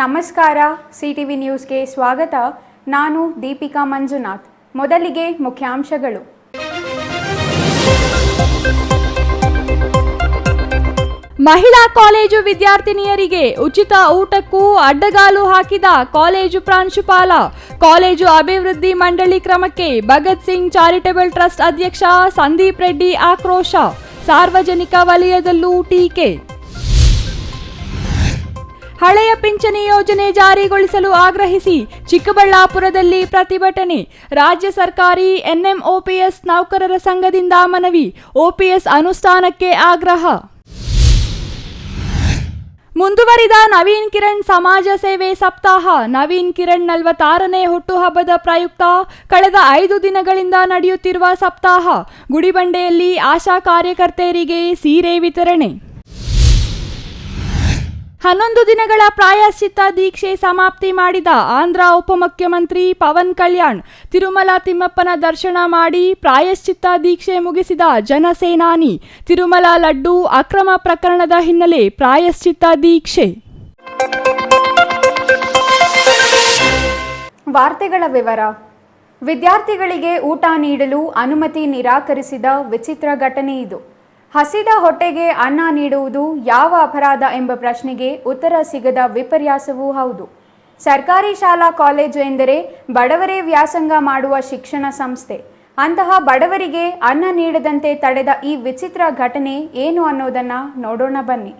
ನಮಸ್ಕಾರ, ಸಿಟಿವಿ ನ್ಯೂಸ್ಗೆ ಸ್ವಾಗತ. ನಾನು ದೀಪಿಕಾ ಮಂಜುನಾಥ್. ಮೊದಲಿಗೆ ಮುಖ್ಯಾಂಶಗಳು. ಮಹಿಳಾ ಕಾಲೇಜು ವಿದ್ಯಾರ್ಥಿನಿಯರಿಗೆ ಉಚಿತ ಊಟಕ್ಕೂ ಅಡ್ಡಗಾಲು ಹಾಕಿದ ಕಾಲೇಜು ಪ್ರಾಂಶುಪಾಲ. ಕಾಲೇಜು ಅಭಿವೃದ್ಧಿ ಮಂಡಳಿ ಕ್ರಮಕ್ಕೆ ಭಗತ್ ಸಿಂಗ್ ಚಾರಿಟೇಬಲ್ ಟ್ರಸ್ಟ್ ಅಧ್ಯಕ್ಷ ಸಂದೀಪ್ ರೆಡ್ಡಿ ಆಕ್ರೋಶ. ಸಾರ್ವಜನಿಕ ವಲಯದಲ್ಲೂ ಟೀಕೆ. ಹಳೆಯ ಪಿಂಚಣಿ ಯೋಜನೆ ಜಾರಿಗೊಳಿಸಲು ಆಗ್ರಹಿಸಿ ಚಿಕ್ಕಬಳ್ಳಾಪುರದಲ್ಲಿ ಪ್ರತಿಭಟನೆ. ರಾಜ್ಯ ಸರ್ಕಾರಿ ಎನ್ಎಂಒಪಿಎಸ್ ನೌಕರರ ಸಂಘದಿಂದ ಮನವಿ. ಒಪಿಎಸ್ ಅನುಷ್ಠಾನಕ್ಕೆ ಆಗ್ರಹ. ಮುಂದುವರಿದ ನವೀನ್ ಕಿರಣ್ ಸಮಾಜ ಸೇವೆ ಸಪ್ತಾಹ. ನವೀನ್ ಕಿರಣ್ 46ನೇ ಹುಟ್ಟುಹಬ್ಬದ ಪ್ರಯುಕ್ತ ಕಳೆದ 5 ದಿನಗಳಿಂದ ನಡೆಯುತ್ತಿರುವ ಸಪ್ತಾಹ. ಗುಡಿಬಂಡೆಯಲ್ಲಿ ಆಶಾ ಕಾರ್ಯಕರ್ತೆಯರಿಗೆ ಸೀರೆ ವಿತರಣೆ. 11 ದಿನಗಳ ಪ್ರಾಯಶ್ಚಿತ್ತ ದೀಕ್ಷೆ ಸಮಾಪ್ತಿ ಮಾಡಿದ ಆಂಧ್ರ ಉಪಮುಖ್ಯಮಂತ್ರಿ ಪವನ್ ಕಲ್ಯಾಣ್. ತಿರುಮಲ ತಿಮ್ಮಪ್ಪನ ದರ್ಶನ ಮಾಡಿ ಪ್ರಾಯಶ್ಚಿತ್ತ ದೀಕ್ಷೆ ಮುಗಿಸಿದ ಜನಸೇನಾನಿ. ತಿರುಮಲ ಲಡ್ಡು ಅಕ್ರಮ ಪ್ರಕರಣದ ಹಿನ್ನೆಲೆ ಪ್ರಾಯಶ್ಚಿತ್ತ ದೀಕ್ಷೆ. ವಾರ್ತೆಗಳ ವಿವರ. ವಿದ್ಯಾರ್ಥಿಗಳಿಗೆ ಊಟ ನೀಡಲು ಅನುಮತಿ ನಿರಾಕರಿಸಿದ ವಿಚಿತ್ರ ಘಟನೆ ಇದು. ಹಸಿದ ಹೊಟ್ಟೆಗೆ ಅನ್ನ ನೀಡುವುದು ಯಾವ ಅಪರಾಧ ಎಂಬ ಪ್ರಶ್ನೆಗೆ ಉತ್ತರ ಸಿಗದ ವಿಪರ್ಯಾಸವೂ ಹೌದು. ಸರ್ಕಾರಿ ಶಾಲಾ ಕಾಲೇಜು ಎಂದರೆ ಬಡವರೇ ವ್ಯಾಸಂಗ ಮಾಡುವ ಶಿಕ್ಷಣ ಸಂಸ್ಥೆ. ಅಂತಹ ಬಡವರಿಗೆ ಅನ್ನ ನೀಡದಂತೆ ತಡೆದ ಈ ವಿಚಿತ್ರ ಘಟನೆ ಏನು ಅನ್ನೋದನ್ನ ನೋಡೋಣ ಬನ್ನಿ.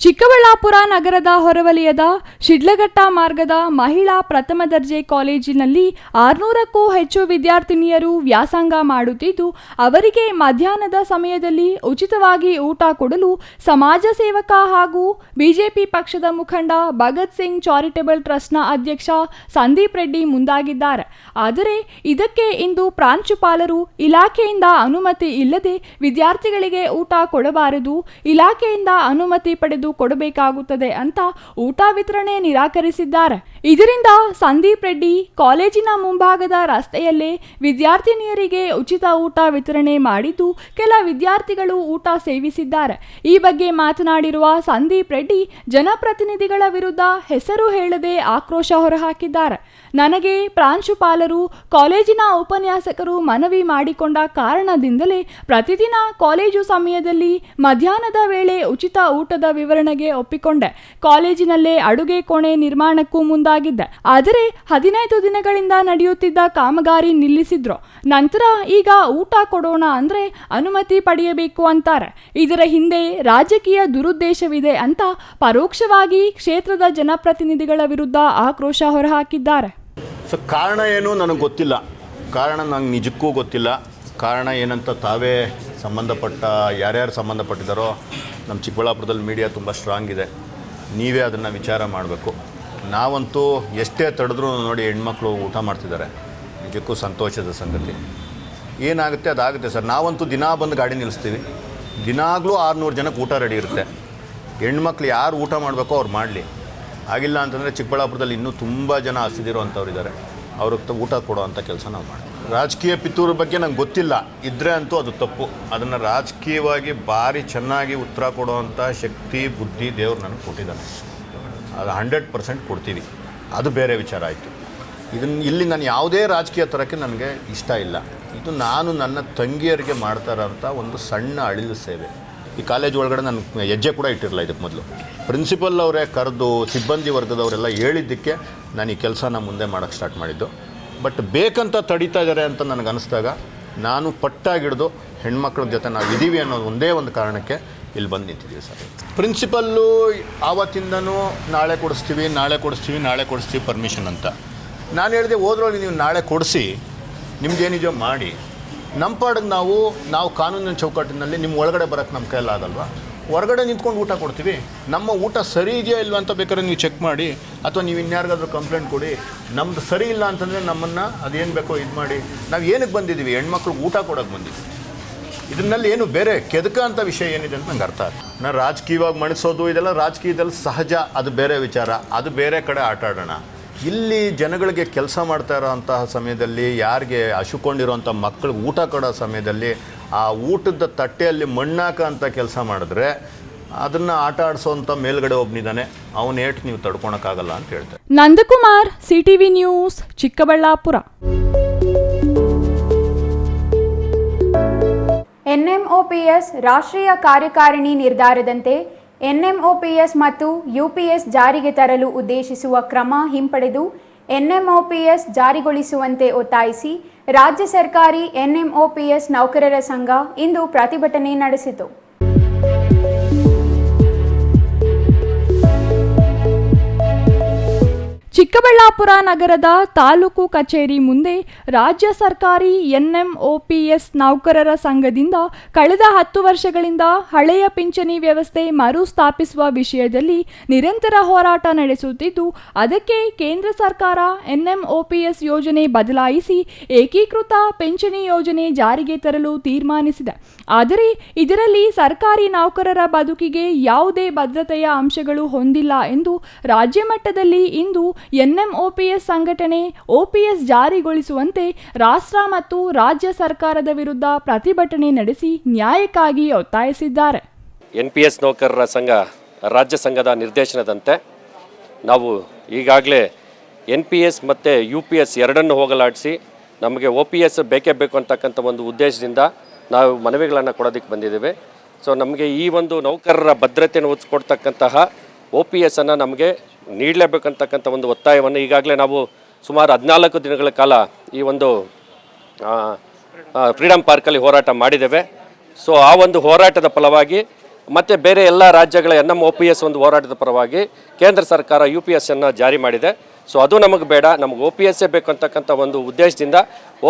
ಚಿಕ್ಕಬಳ್ಳಾಪುರ ನಗರದ ಹೊರವಲಯದ ಶಿಡ್ಲಘಟ್ಟ ಮಾರ್ಗದ ಮಹಿಳಾ ಪ್ರಥಮ ದರ್ಜೆ ಕಾಲೇಜಿನಲ್ಲಿ 600ಕ್ಕೂ ಹೆಚ್ಚು ವಿದ್ಯಾರ್ಥಿನಿಯರು ವ್ಯಾಸಂಗ ಮಾಡುತ್ತಿದ್ದು, ಅವರಿಗೆ ಮಧ್ಯಾಹ್ನದ ಸಮಯದಲ್ಲಿ ಉಚಿತವಾಗಿ ಊಟ ಕೊಡಲು ಸಮಾಜ ಸೇವಕ ಹಾಗೂ ಬಿಜೆಪಿ ಪಕ್ಷದ ಮುಖಂಡ ಭಗತ್ ಸಿಂಗ್ ಚಾರಿಟೇಬಲ್ ಟ್ರಸ್ಟ್ನ ಅಧ್ಯಕ್ಷ ಸಂದೀಪ್ ರೆಡ್ಡಿ ಮುಂದಾಗಿದ್ದಾರೆ. ಆದರೆ ಇದಕ್ಕೆ ಇಂದು ಪ್ರಾಂಶುಪಾಲರು ಇಲಾಖೆಯಿಂದ ಅನುಮತಿ ಇಲ್ಲದೆ ವಿದ್ಯಾರ್ಥಿಗಳಿಗೆ ಊಟ ಕೊಡಬಾರದು, ಇಲಾಖೆಯಿಂದ ಅನುಮತಿ ಪಡೆದು ಕೊಡಬೇಕಾಗುತ್ತದೆ ಅಂತ ಊಟ ವಿತರಣೆ ನಿರಾಕರಿಸಿದ್ದಾರೆ. ಇದರಿಂದ ಸಂದೀಪ್ ರೆಡ್ಡಿ ಕಾಲೇಜಿನ ಮುಂಭಾಗದ ರಸ್ತೆಯಲ್ಲೇ ವಿದ್ಯಾರ್ಥಿನಿಯರಿಗೆ ಉಚಿತ ಊಟ ವಿತರಣೆ ಮಾಡಿದ್ದು, ಕೆಲ ವಿದ್ಯಾರ್ಥಿಗಳು ಊಟ ಸೇವಿಸಿದ್ದಾರೆ. ಈ ಬಗ್ಗೆ ಮಾತನಾಡಿರುವ ಸಂದೀಪ್ ರೆಡ್ಡಿ ಜನಪ್ರತಿನಿಧಿಗಳ ವಿರುದ್ಧ ಹೆಸರು ಹೇಳದೆ ಆಕ್ರೋಶ ಹೊರಹಾಕಿದ್ದಾರೆ. ನನಗೆ ಪ್ರಾಂಶುಪಾಲರು, ಕಾಲೇಜಿನ ಉಪನ್ಯಾಸಕರು ಮನವಿ ಮಾಡಿಕೊಂಡ ಕಾರಣದಿಂದಲೇ ಪ್ರತಿದಿನ ಕಾಲೇಜು ಸಮಯದಲ್ಲಿ ಮಧ್ಯಾಹ್ನದ ವೇಳೆ ಉಚಿತ ಊಟದ ವಿವರಣೆಗೆ ಒಪ್ಪಿಕೊಂಡೆ. ಕಾಲೇಜಿನಲ್ಲೇ ಅಡುಗೆ ಕೋಣೆ ನಿರ್ಮಾಣಕ್ಕೂ ಮುಂದಾಗಿದ್ದೆ. ಆದರೆ 15 ದಿನಗಳಿಂದ ನಡೆಯುತ್ತಿದ್ದ ಕಾಮಗಾರಿ ನಿಲ್ಲಿಸಿದ್ರು. ನಂತರ ಈಗ ಊಟ ಕೊಡೋಣ ಅಂದ್ರೆ ಅನುಮತಿ ಪಡೆಯಬೇಕು ಅಂತಾರೆ. ಇದರ ಹಿಂದೆ ರಾಜಕೀಯ ದುರುದ್ದೇಶವಿದೆ ಅಂತ ಪರೋಕ್ಷವಾಗಿ ಕ್ಷೇತ್ರದ ಜನಪ್ರತಿನಿಧಿಗಳ ವಿರುದ್ಧ ಆಕ್ರೋಶ ಹೊರಹಾಕಿದ್ದಾರೆ. ಕಾರಣ ಏನು ನನಗೆ ಗೊತ್ತಿಲ್ಲ. ಕಾರಣ ನಂಗೆ ನಿಜಕ್ಕೂ ಗೊತ್ತಿಲ್ಲ. ಕಾರಣ ಏನಂತ ತಾವೇ ಯಾರ್ಯಾರು ಸಂಬಂಧಪಟ್ಟಿದ್ದಾರೋ, ನಮ್ಮ ಚಿಕ್ಕಬಳ್ಳಾಪುರದಲ್ಲಿ ಮೀಡಿಯಾ ತುಂಬ ಸ್ಟ್ರಾಂಗ್ ಇದೆ, ನೀವೇ ಅದನ್ನು ವಿಚಾರ ಮಾಡಬೇಕು. ನಾವಂತೂ ಎಷ್ಟೇ ತಡೆದ್ರೂ ನೋಡಿ ಹೆಣ್ಮಕ್ಳು ಊಟ ಮಾಡ್ತಿದ್ದಾರೆ, ನಿಜಕ್ಕೂ ಸಂತೋಷದ ಸಂಗತಿ. ಏನಾಗುತ್ತೆ ಅದಾಗುತ್ತೆ ಸರ್. ನಾವಂತೂ ದಿನಾ ಬಂದು ಗಾಡಿ ನಿಲ್ಲಿಸ್ತೀವಿ, ದಿನಾಗಲೂ 600 ಜನಕ್ಕೆ ಊಟ ರೆಡಿ ಇರುತ್ತೆ. ಹೆಣ್ಮಕ್ಳು ಯಾರು ಊಟ ಮಾಡಬೇಕೋ ಅವ್ರು ಮಾಡಲಿ. ಆಗಿಲ್ಲ ಅಂತಂದರೆ ಚಿಕ್ಕಬಳ್ಳಾಪುರದಲ್ಲಿ ಇನ್ನೂ ತುಂಬ ಜನ ಹಸಿದಿರೋ ಅಂಥವ್ರು ಇದ್ದಾರೆ, ಅವ್ರಿಗೆ ಊಟ ಕೊಡೋ ಅಂಥ ಕೆಲಸ ನಾವು ಮಾಡ್ತೀವಿ. ರಾಜಕೀಯ ಪಿತೂರು ಬಗ್ಗೆ ನಂಗೆ ಗೊತ್ತಿಲ್ಲ, ಇದ್ದರೆ ಅಂತೂ ಅದು ತಪ್ಪು. ಅದನ್ನು ರಾಜಕೀಯವಾಗಿ ಭಾರಿ ಚೆನ್ನಾಗಿ ಉತ್ತರ ಕೊಡೋವಂಥ ಶಕ್ತಿ, ಬುದ್ಧಿ ದೇವ್ರು ನನಗೆ ಕೊಟ್ಟಿದ್ದಾನೆ. ಅದು 100% ಕೊಡ್ತೀವಿ, ಅದು ಬೇರೆ ವಿಚಾರ ಆಯಿತು. ಇಲ್ಲಿ ನಾನು ಯಾವುದೇ ರಾಜಕೀಯ ಥರಕ್ಕೆ ನನಗೆ ಇಷ್ಟ ಇಲ್ಲ. ಇದು ನಾನು ನನ್ನ ತಂಗಿಯರಿಗೆ ಮಾಡ್ತಾ ಇರೋಂಥ ಒಂದು ಸಣ್ಣ ಅಳಿಲು ಸೇವೆ. ಈ ಕಾಲೇಜ್ ಒಳಗಡೆ ನಾನು ಹೆಜ್ಜೆ ಕೂಡ ಇಟ್ಟಿರಲಿಲ್ಲ. ಇದಕ್ಕೆ ಮೊದಲು ಪ್ರಿನ್ಸಿಪಲ್ ಅವರೇ ಕರೆದು ಸಿಬ್ಬಂದಿ ವರ್ಗದವರೆಲ್ಲ ಹೇಳಿದ್ದಕ್ಕೆ ನಾನು ಈ ಕೆಲಸನ ಮುಂದೆ ಮಾಡೋಕ್ಕೆ ಸ್ಟಾರ್ಟ್ ಮಾಡಿದ್ದು. ಬಟ್ ಬೇಕಂತ ತಡೀತಾ ಇದ್ದಾರೆ ಅಂತ ನನಗೆ ಅನ್ನಿಸ್ದಾಗ ನಾನು ಪಟ್ಟಾಗಿಡ್ದು ಹೆಣ್ಮಕ್ಳ ಜೊತೆ ನಾವು ಇದ್ದೀವಿ ಅನ್ನೋದು ಒಂದೇ ಒಂದು ಕಾರಣಕ್ಕೆ ಇಲ್ಲಿ ಬಂದು ನಿಂತಿದ್ದೀವಿ ಸರ್. ಪ್ರಿನ್ಸಿಪಲ್ಲು ಆವತ್ತಿಂದನೂ ನಾಳೆ ಕೊಡಿಸ್ತೀವಿ ಪರ್ಮಿಷನ್ ಅಂತ ನಾನು ಹೇಳಿದೆ. ಹೋದ್ರಲ್ಲಿ ನೀವು ನಾಳೆ ಕೊಡಿಸಿ, ನಿಮ್ಗೇನಿದೆಯೋ ಮಾಡಿ, ನಮ್ಮ ಪಾಡಿಗೆ ನಾವು ಕಾನೂನಿನ ಚೌಕಟ್ಟಿನಲ್ಲಿ ನಿಮ್ಮ ಒಳಗಡೆ ಬರೋಕ್ಕೆ ನಮ್ಮ ಕೈಯಲ್ಲಾಗಲ್ವಾ? ಹೊರಗಡೆ ನಿಂತ್ಕೊಂಡು ಊಟ ಕೊಡ್ತೀವಿ. ನಮ್ಮ ಊಟ ಸರಿ ಇದೆಯಾ ಇಲ್ವ ಅಂತ ಬೇಕಾದ್ರೆ ನೀವು ಚೆಕ್ ಮಾಡಿ, ಅಥವಾ ನೀವು ಇನ್ಯಾರಿಗಾದ್ರೂ ಕಂಪ್ಲೇಂಟ್ ಕೊಡಿ. ನಮ್ಮದು ಸರಿ ಇಲ್ಲ ಅಂತಂದರೆ ನಮ್ಮನ್ನು ಅದೇನು ಬೇಕೋ ಇದು ಮಾಡಿ. ನಾವು ಏನಕ್ಕೆ ಬಂದಿದ್ದೀವಿ? ಹೆಣ್ಮಕ್ಳಿಗೆ ಊಟ ಕೊಡೋಕ್ಕೆ ಬಂದಿದ್ದೀವಿ. ಇದನ್ನಲ್ಲಿ ಏನು ಬೇರೆ ಕೆದಕ ಅಂತ ವಿಷಯ ಏನಿದೆ ಅಂತ ನಂಗೆ ಅರ್ಥ ಆಯ್ತು. ನಾನು ರಾಜಕೀಯವಾಗಿ ಮಣಿಸೋದು ಇದೆಲ್ಲ ರಾಜಕೀಯದಲ್ಲಿ ಸಹಜ, ಅದು ಬೇರೆ ವಿಚಾರ, ಅದು ಬೇರೆ ಕಡೆ ಆಟ ಆಡೋಣ. ಇಲ್ಲಿ ಜನಗಳಿಗೆ ಕೆಲಸ ಮಾಡ್ತಾ ಇರೋಂತಹ ಸಮಯದಲ್ಲಿ, ಯಾರಿಗೆ ಹಶುಕೊಂಡಿರೋಂಥ ಮಕ್ಕಳಿಗೆ ಊಟ ಕೊಡೋ ಸಮಯದಲ್ಲಿ ಆ ಊಟದ ತಟ್ಟೆಯಲ್ಲಿ ಮಣ್ಣಾಕ ಅಂತ ಕೆಲಸ ಮಾಡಿದ್ರೆ ಅದನ್ನು ಆಟ ಆಡಿಸೋಂಥ ಮೇಲ್ಗಡೆ ಒಬ್ಬನಿದ್ದಾನೆ, ಅವನ ಏಟು ನೀವು ತಡ್ಕೊಳಕ್ಕಾಗಲ್ಲ ಅಂತ ಹೇಳ್ತಾರೆ. Nandakumar, CTV news, Chikkaballapur. NMOPS ರಾಷ್ಟ್ರೀಯ ಕಾರ್ಯಕಾರಿಣಿ ನಿರ್ಧಾರದಂತೆ NMOPS ಮತ್ತು UPS ಜಾರಿಗೆ ತರಲು ಉದ್ದೇಶಿಸುವ ಕ್ರಮ ಹಿಂಪಡೆದು NMOPS ಜಾರಿಗೊಳಿಸುವಂತೆ ಒತ್ತಾಯಿಸಿ ರಾಜ್ಯ ಸರ್ಕಾರಿ NMOPS ನೌಕರರ ಸಂಘ ಇಂದು ಪ್ರತಿಭಟನೆ ನಡೆಸಿತು. ಚಿಕ್ಕಬಳ್ಳಾಪುರ ನಗರದ ತಾಲೂಕು ಕಚೇರಿ ಮುಂದೆ ರಾಜ್ಯ ಸರ್ಕಾರಿ NMOPS ನೌಕರರ ಸಂಘದಿಂದ ಕಳೆದ 10 ವರ್ಷಗಳಿಂದ ಹಳೆಯ ಪಿಂಚಣಿ ವ್ಯವಸ್ಥೆ ಮರುಸ್ಥಾಪಿಸುವ ವಿಷಯದಲ್ಲಿ ನಿರಂತರ ಹೋರಾಟ ನಡೆಸುತ್ತಿದ್ದು, ಅದಕ್ಕೆ ಕೇಂದ್ರ ಸರ್ಕಾರ NMOPS ಯೋಜನೆ ಬದಲಾಯಿಸಿ ಏಕೀಕೃತ ಪಿಂಚಣಿ ಯೋಜನೆ ಜಾರಿಗೆ ತರಲು ತೀರ್ಮಾನಿಸಿದೆ. ಆದರೆ ಇದರಲ್ಲಿ ಸರ್ಕಾರಿ ನೌಕರರ ಬದುಕಿಗೆ ಯಾವುದೇ ಭದ್ರತೆಯ ಅಂಶಗಳು ಹೊಂದಿಲ್ಲ ಎಂದು ರಾಜ್ಯ ಮಟ್ಟದಲ್ಲಿ ಇಂದು NMOPS ಸಂಘಟನೆ OPS ಜಾರಿಗೊಳಿಸುವಂತೆ ರಾಷ್ಟ್ರ ಮತ್ತು ರಾಜ್ಯ ಸರ್ಕಾರದ ವಿರುದ್ಧ ಪ್ರತಿಭಟನೆ ನಡೆಸಿ ನ್ಯಾಯಕ್ಕಾಗಿ ಒತ್ತಾಯಿಸಿದ್ದಾರೆ. NPS ನೌಕರರ ಸಂಘ ರಾಜ್ಯ ಸಂಘದ ನಿರ್ದೇಶನದಂತೆ ನಾವು ಈಗಾಗಲೇ NPS ಮತ್ತು UPS ಎರಡನ್ನು ಹೋಗಲಾಡಿಸಿ ನಮಗೆ OPS ಬೇಕೇ ಬೇಕು ಅಂತಕ್ಕಂಥ ಒಂದು ಉದ್ದೇಶದಿಂದ ನಾವು ಮನವಿಗಳನ್ನು ಕೊಡೋದಕ್ಕೆ ಬಂದಿದ್ದೇವೆ. ಸೊ ನಮಗೆ ಈ ಒಂದು ನೌಕರರ ಭದ್ರತೆಯನ್ನು ಒದಗಿಸ್ಕೊಡ್ತಕ್ಕಂತಹ OPSನ್ನು ನಮಗೆ ನೀಡಲೇಬೇಕಂತಕ್ಕಂಥ ಒಂದು ಒತ್ತಾಯವನ್ನು ಈಗಾಗಲೇ ನಾವು ಸುಮಾರು 14 ದಿನಗಳ ಕಾಲ ಈ ಒಂದು ಫ್ರೀಡಮ್ ಪಾರ್ಕಲ್ಲಿ ಹೋರಾಟ ಮಾಡಿದ್ದೇವೆ. ಸೊ ಆ ಒಂದು ಹೋರಾಟದ ಫಲವಾಗಿ ಮತ್ತು ಬೇರೆ ಎಲ್ಲ ರಾಜ್ಯಗಳ NMOPS ಒಂದು ಹೋರಾಟದ ಪರವಾಗಿ ಕೇಂದ್ರ ಸರ್ಕಾರ UPSನ್ನು ಜಾರಿ ಮಾಡಿದೆ. ಸೊ ಅದು ನಮಗೆ ಬೇಡ, ನಮಗೆ OPSೇ ಬೇಕು ಅಂತಕ್ಕಂಥ ಒಂದು ಉದ್ದೇಶದಿಂದ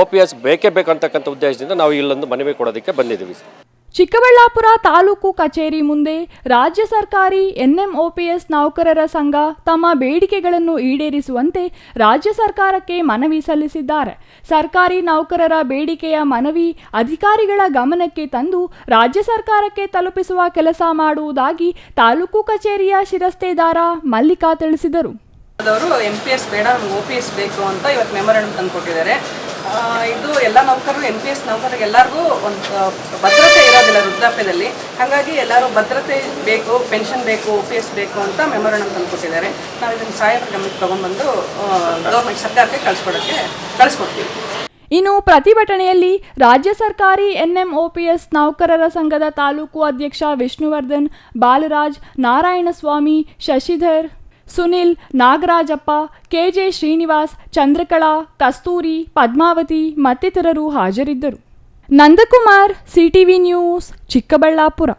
OPS ಬೇಕೇ ಬೇಕು ಅಂತಕ್ಕಂಥ ಉದ್ದೇಶದಿಂದ ನಾವು ಇಲ್ಲೊಂದು ಮನವಿ ಕೊಡೋದಕ್ಕೆ ಬಂದಿದ್ದೀವಿ. ಚಿಕ್ಕಬಳ್ಳಾಪುರ ತಾಲೂಕು ಕಚೇರಿ ಮುಂದೆ ರಾಜ್ಯ ಸರ್ಕಾರಿ NMOPS ನೌಕರರ ಸಂಘ ತಮ್ಮ ಬೇಡಿಕೆಗಳನ್ನು ಈಡೇರಿಸುವಂತೆ ರಾಜ್ಯ ಸರ್ಕಾರಕ್ಕೆ ಮನವಿ ಸಲ್ಲಿಸಿದ್ದಾರೆ. ಸರ್ಕಾರಿ ನೌಕರರ ಬೇಡಿಕೆಯ ಮನವಿ ಅಧಿಕಾರಿಗಳ ಗಮನಕ್ಕೆ ತಂದು ರಾಜ್ಯ ಸರ್ಕಾರಕ್ಕೆ ತಲುಪಿಸುವ ಕೆಲಸ ಮಾಡುವುದಾಗಿ ತಾಲೂಕು ಕಚೇರಿಯ ಶಿರಸ್ತೇದಾರ ಮಲ್ಲಿಕಾ ತಿಳಿಸಿದರು. NPS ಬೇಡ, OPS ಬೇಕು ಅಂತ ಇವತ್ತು ಮೆಮೊರಂಡಮ್ ತಂದು ಕೊಟ್ಟಿದ್ದಾರೆ. ಇದು ಎಲ್ಲ ನೌಕರರು NPS ನೌಕರರಿಗೆ ಎಲ್ಲರಿಗೂ ಒಂದು ಭದ್ರತೆ ಇರೋದಿಲ್ಲ ವೃದ್ಧಾಪ್ಯದಲ್ಲಿ. ಹಾಗಾಗಿ ಎಲ್ಲರೂ ಭದ್ರತೆ ಬೇಕು, ಪೆನ್ಷನ್ ಬೇಕು, OPS ಬೇಕು ಅಂತ ಮೆಮೊರಂಡಮ್ ತಂದು ಕೊಟ್ಟಿದ್ದಾರೆ. ನಾವು ಇದನ್ನು ಸಾಹೇಬರ ಗಮನಕ್ಕೆ ತೊಗೊಂಡ್ಬಂದು ಗೌರ್ಮೆಂಟ್ ಸರ್ಕಾರಕ್ಕೆ ಕಳಿಸ್ಕೊಡ್ತೀವಿ. ಇನ್ನು ಪ್ರತಿಭಟನೆಯಲ್ಲಿ ರಾಜ್ಯ ಸರ್ಕಾರಿ NMOPS ನೌಕರರ ಸಂಘದ ತಾಲೂಕು ಅಧ್ಯಕ್ಷ ವಿಷ್ಣುವರ್ಧನ್, ಬಾಲರಾಜ್, ನಾರಾಯಣಸ್ವಾಮಿ, ಶಶಿಧರ್, ಸುನಿಲ್, ನಾಗರಾಜಪ್ಪ, KJ ಶ್ರೀನಿವಾಸ್, ಚಂದ್ರಕಲಾ, ಕಸ್ತೂರಿ, ಪದ್ಮಾವತಿ ಮತ್ತಿತರರು ಹಾಜರಿದ್ದರು. Nandakumar, CTV news, Chikkaballapur.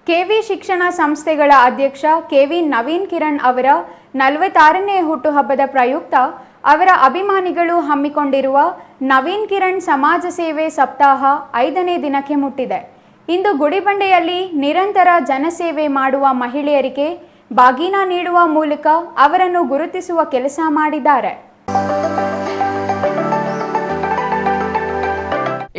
KV ಶಿಕ್ಷಣ ಸಂಸ್ಥೆಗಳ ಅಧ್ಯಕ್ಷ KV ನವೀನ್ ಕಿರಣ್ ಅವರ 46ನೇ ಹುಟ್ಟುಹಬ್ಬದ ಪ್ರಯುಕ್ತ ಅವರ ಅಭಿಮಾನಿಗಳು ಹಮ್ಮಿಕೊಂಡಿರುವ ನವೀನ್ ಕಿರಣ್ ಸಮಾಜ ಸೇವೆ ಸಪ್ತಾಹ 5ನೇ ದಿನಕ್ಕೆ ಮುಟ್ಟಿದೆ. ಇಂದು ಗುಡಿಬಂಡೆಯಲ್ಲಿ ನಿರಂತರ ಜನಸೇವೆ ಮಾಡುವ ಮಹಿಳೆಯರಿಗೆ ಬಾಗಿನ ನೀಡುವ ಮೂಲಕ ಅವರನ್ನು ಗುರುತಿಸುವ ಕೆಲಸ ಮಾಡಿದ್ದಾರೆ.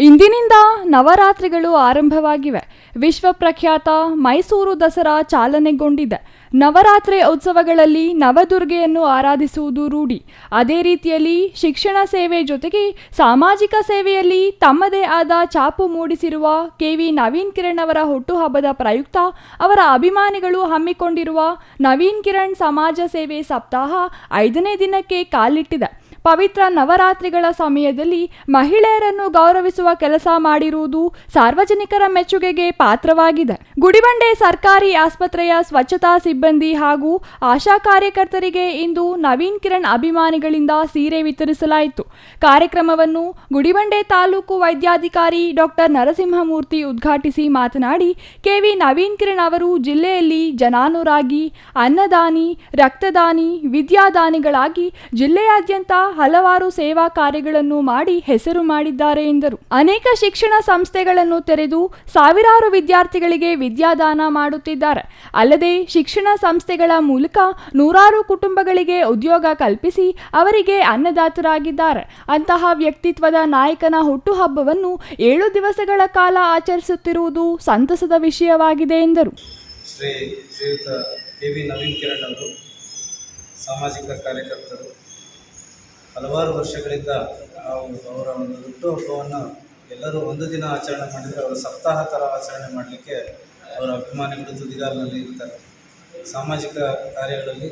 ಇಂದಿನಿಂದ ನವರಾತ್ರಿಗಳು ಆರಂಭವಾಗಿವೆ. ವಿಶ್ವಪ್ರಖ್ಯಾತ ಮೈಸೂರು ದಸರಾ ಚಾಲನೆಗೊಂಡಿದೆ. ನವರಾತ್ರಿ ಉತ್ಸವಗಳಲ್ಲಿ ನವದುರ್ಗೆಯನ್ನು ಆರಾಧಿಸುವುದು ರೂಢಿ. ಅದೇ ರೀತಿಯಲ್ಲಿ ಶಿಕ್ಷಣ ಸೇವೆ ಜೊತೆಗೆ ಸಾಮಾಜಿಕ ಸೇವೆಯಲ್ಲಿ ತಮ್ಮದೇ ಆದ ಛಾಪು ಮೂಡಿಸಿರುವ KV ನವೀನ್ ಕಿರಣ್ ಅವರ ಹುಟ್ಟುಹಬ್ಬದ ಪ್ರಯುಕ್ತ ಅವರ ಅಭಿಮಾನಿಗಳು ಹಮ್ಮಿಕೊಂಡಿರುವ ನವೀನ್ ಕಿರಣ್ ಸಮಾಜ ಸೇವೆ ಸಪ್ತಾಹ 5ನೇ ದಿನಕ್ಕೆ ಕಾಲಿಟ್ಟಿದೆ. ಪವಿತ್ರ ನವರಾತ್ರಿಗಳ ಸಮಯದಲ್ಲಿ ಮಹಿಳೆಯರನ್ನು ಗೌರವಿಸುವ ಕೆಲಸ ಮಾಡಿರುವುದು ಸಾರ್ವಜನಿಕರ ಮೆಚ್ಚುಗೆಗೆ ಪಾತ್ರವಾಗಿದೆ. ಗುಡಿಬಂಡೆ ಸರ್ಕಾರಿ ಆಸ್ಪತ್ರೆಯ ಸ್ವಚ್ಛತಾ ಸಿಬ್ಬಂದಿ ಹಾಗೂ ಆಶಾ ಕಾರ್ಯಕರ್ತರಿಗೆ ಇಂದು ನವೀನ್ ಕಿರಣ್ ಅಭಿಮಾನಿಗಳಿಂದ ಸೀರೆ ವಿತರಿಸಲಾಯಿತು. ಕಾರ್ಯಕ್ರಮವನ್ನು ಗುಡಿಬಂಡೆ ತಾಲೂಕು ವೈದ್ಯಾಧಿಕಾರಿ ಡಾಕ್ಟರ್ ನರಸಿಂಹಮೂರ್ತಿ ಉದ್ಘಾಟಿಸಿ ಮಾತನಾಡಿ, KV ನವೀನ್ ಕಿರಣ್ ಅವರು ಜಿಲ್ಲೆಯಲ್ಲಿ ಜನಾನುರಾಗಿ, ಅನ್ನದಾನಿ, ರಕ್ತದಾನಿ, ವಿದ್ಯಾದಾನಿಗಳಾಗಿ ಜಿಲ್ಲೆಯಾದ್ಯಂತ ಹಲವಾರು ಸೇವಾ ಕಾರ್ಯಗಳನ್ನು ಮಾಡಿ ಹೆಸರು ಮಾಡಿದ್ದಾರೆ ಎಂದರು. ಅನೇಕ ಶಿಕ್ಷಣ ಸಂಸ್ಥೆಗಳನ್ನು ತೆರೆದು ಸಾವಿರಾರು ವಿದ್ಯಾರ್ಥಿಗಳಿಗೆ ವಿದ್ಯಾದಾನ ಮಾಡುತ್ತಿದ್ದಾರೆ. ಅಲ್ಲದೆ ಶಿಕ್ಷಣ ಸಂಸ್ಥೆಗಳ ಮೂಲಕ ನೂರಾರು ಕುಟುಂಬಗಳಿಗೆ ಉದ್ಯೋಗ ಕಲ್ಪಿಸಿ ಅವರಿಗೆ ಅನ್ನದಾತರಾಗಿದ್ದಾರೆ. ಅಂತಹ ವ್ಯಕ್ತಿತ್ವದ ನಾಯಕನ ಹುಟ್ಟುಹಬ್ಬವನ್ನು 7 ದಿವಸಗಳ ಕಾಲ ಆಚರಿಸುತ್ತಿರುವುದು ಸಂತಸದ ವಿಷಯವಾಗಿದೆ ಎಂದರು. ಶ್ರೀಯುತ KV ನವೀನ್ ಕಿರಣ್ ಅವರು ಸಾಮಾಜಿಕ ಕಾರ್ಯಕರ್ತರು. ಹಲವಾರು ವರ್ಷಗಳಿಂದ ಅವರ ಒಂದು ಹುಟ್ಟುಹಬ್ಬವನ್ನು ಎಲ್ಲರೂ ಒಂದು ದಿನ ಆಚರಣೆ ಮಾಡಿದರೆ, ಅವರ ಸಪ್ತಾಹ ಥರ ಆಚರಣೆ ಮಾಡಲಿಕ್ಕೆ ಅವರ ಅಭಿಮಾನಿಗಳು ತುದಿಗಾಲಿನಲ್ಲಿ ಇರ್ತಾರೆ. ಸಾಮಾಜಿಕ ಕಾರ್ಯಗಳಲ್ಲಿ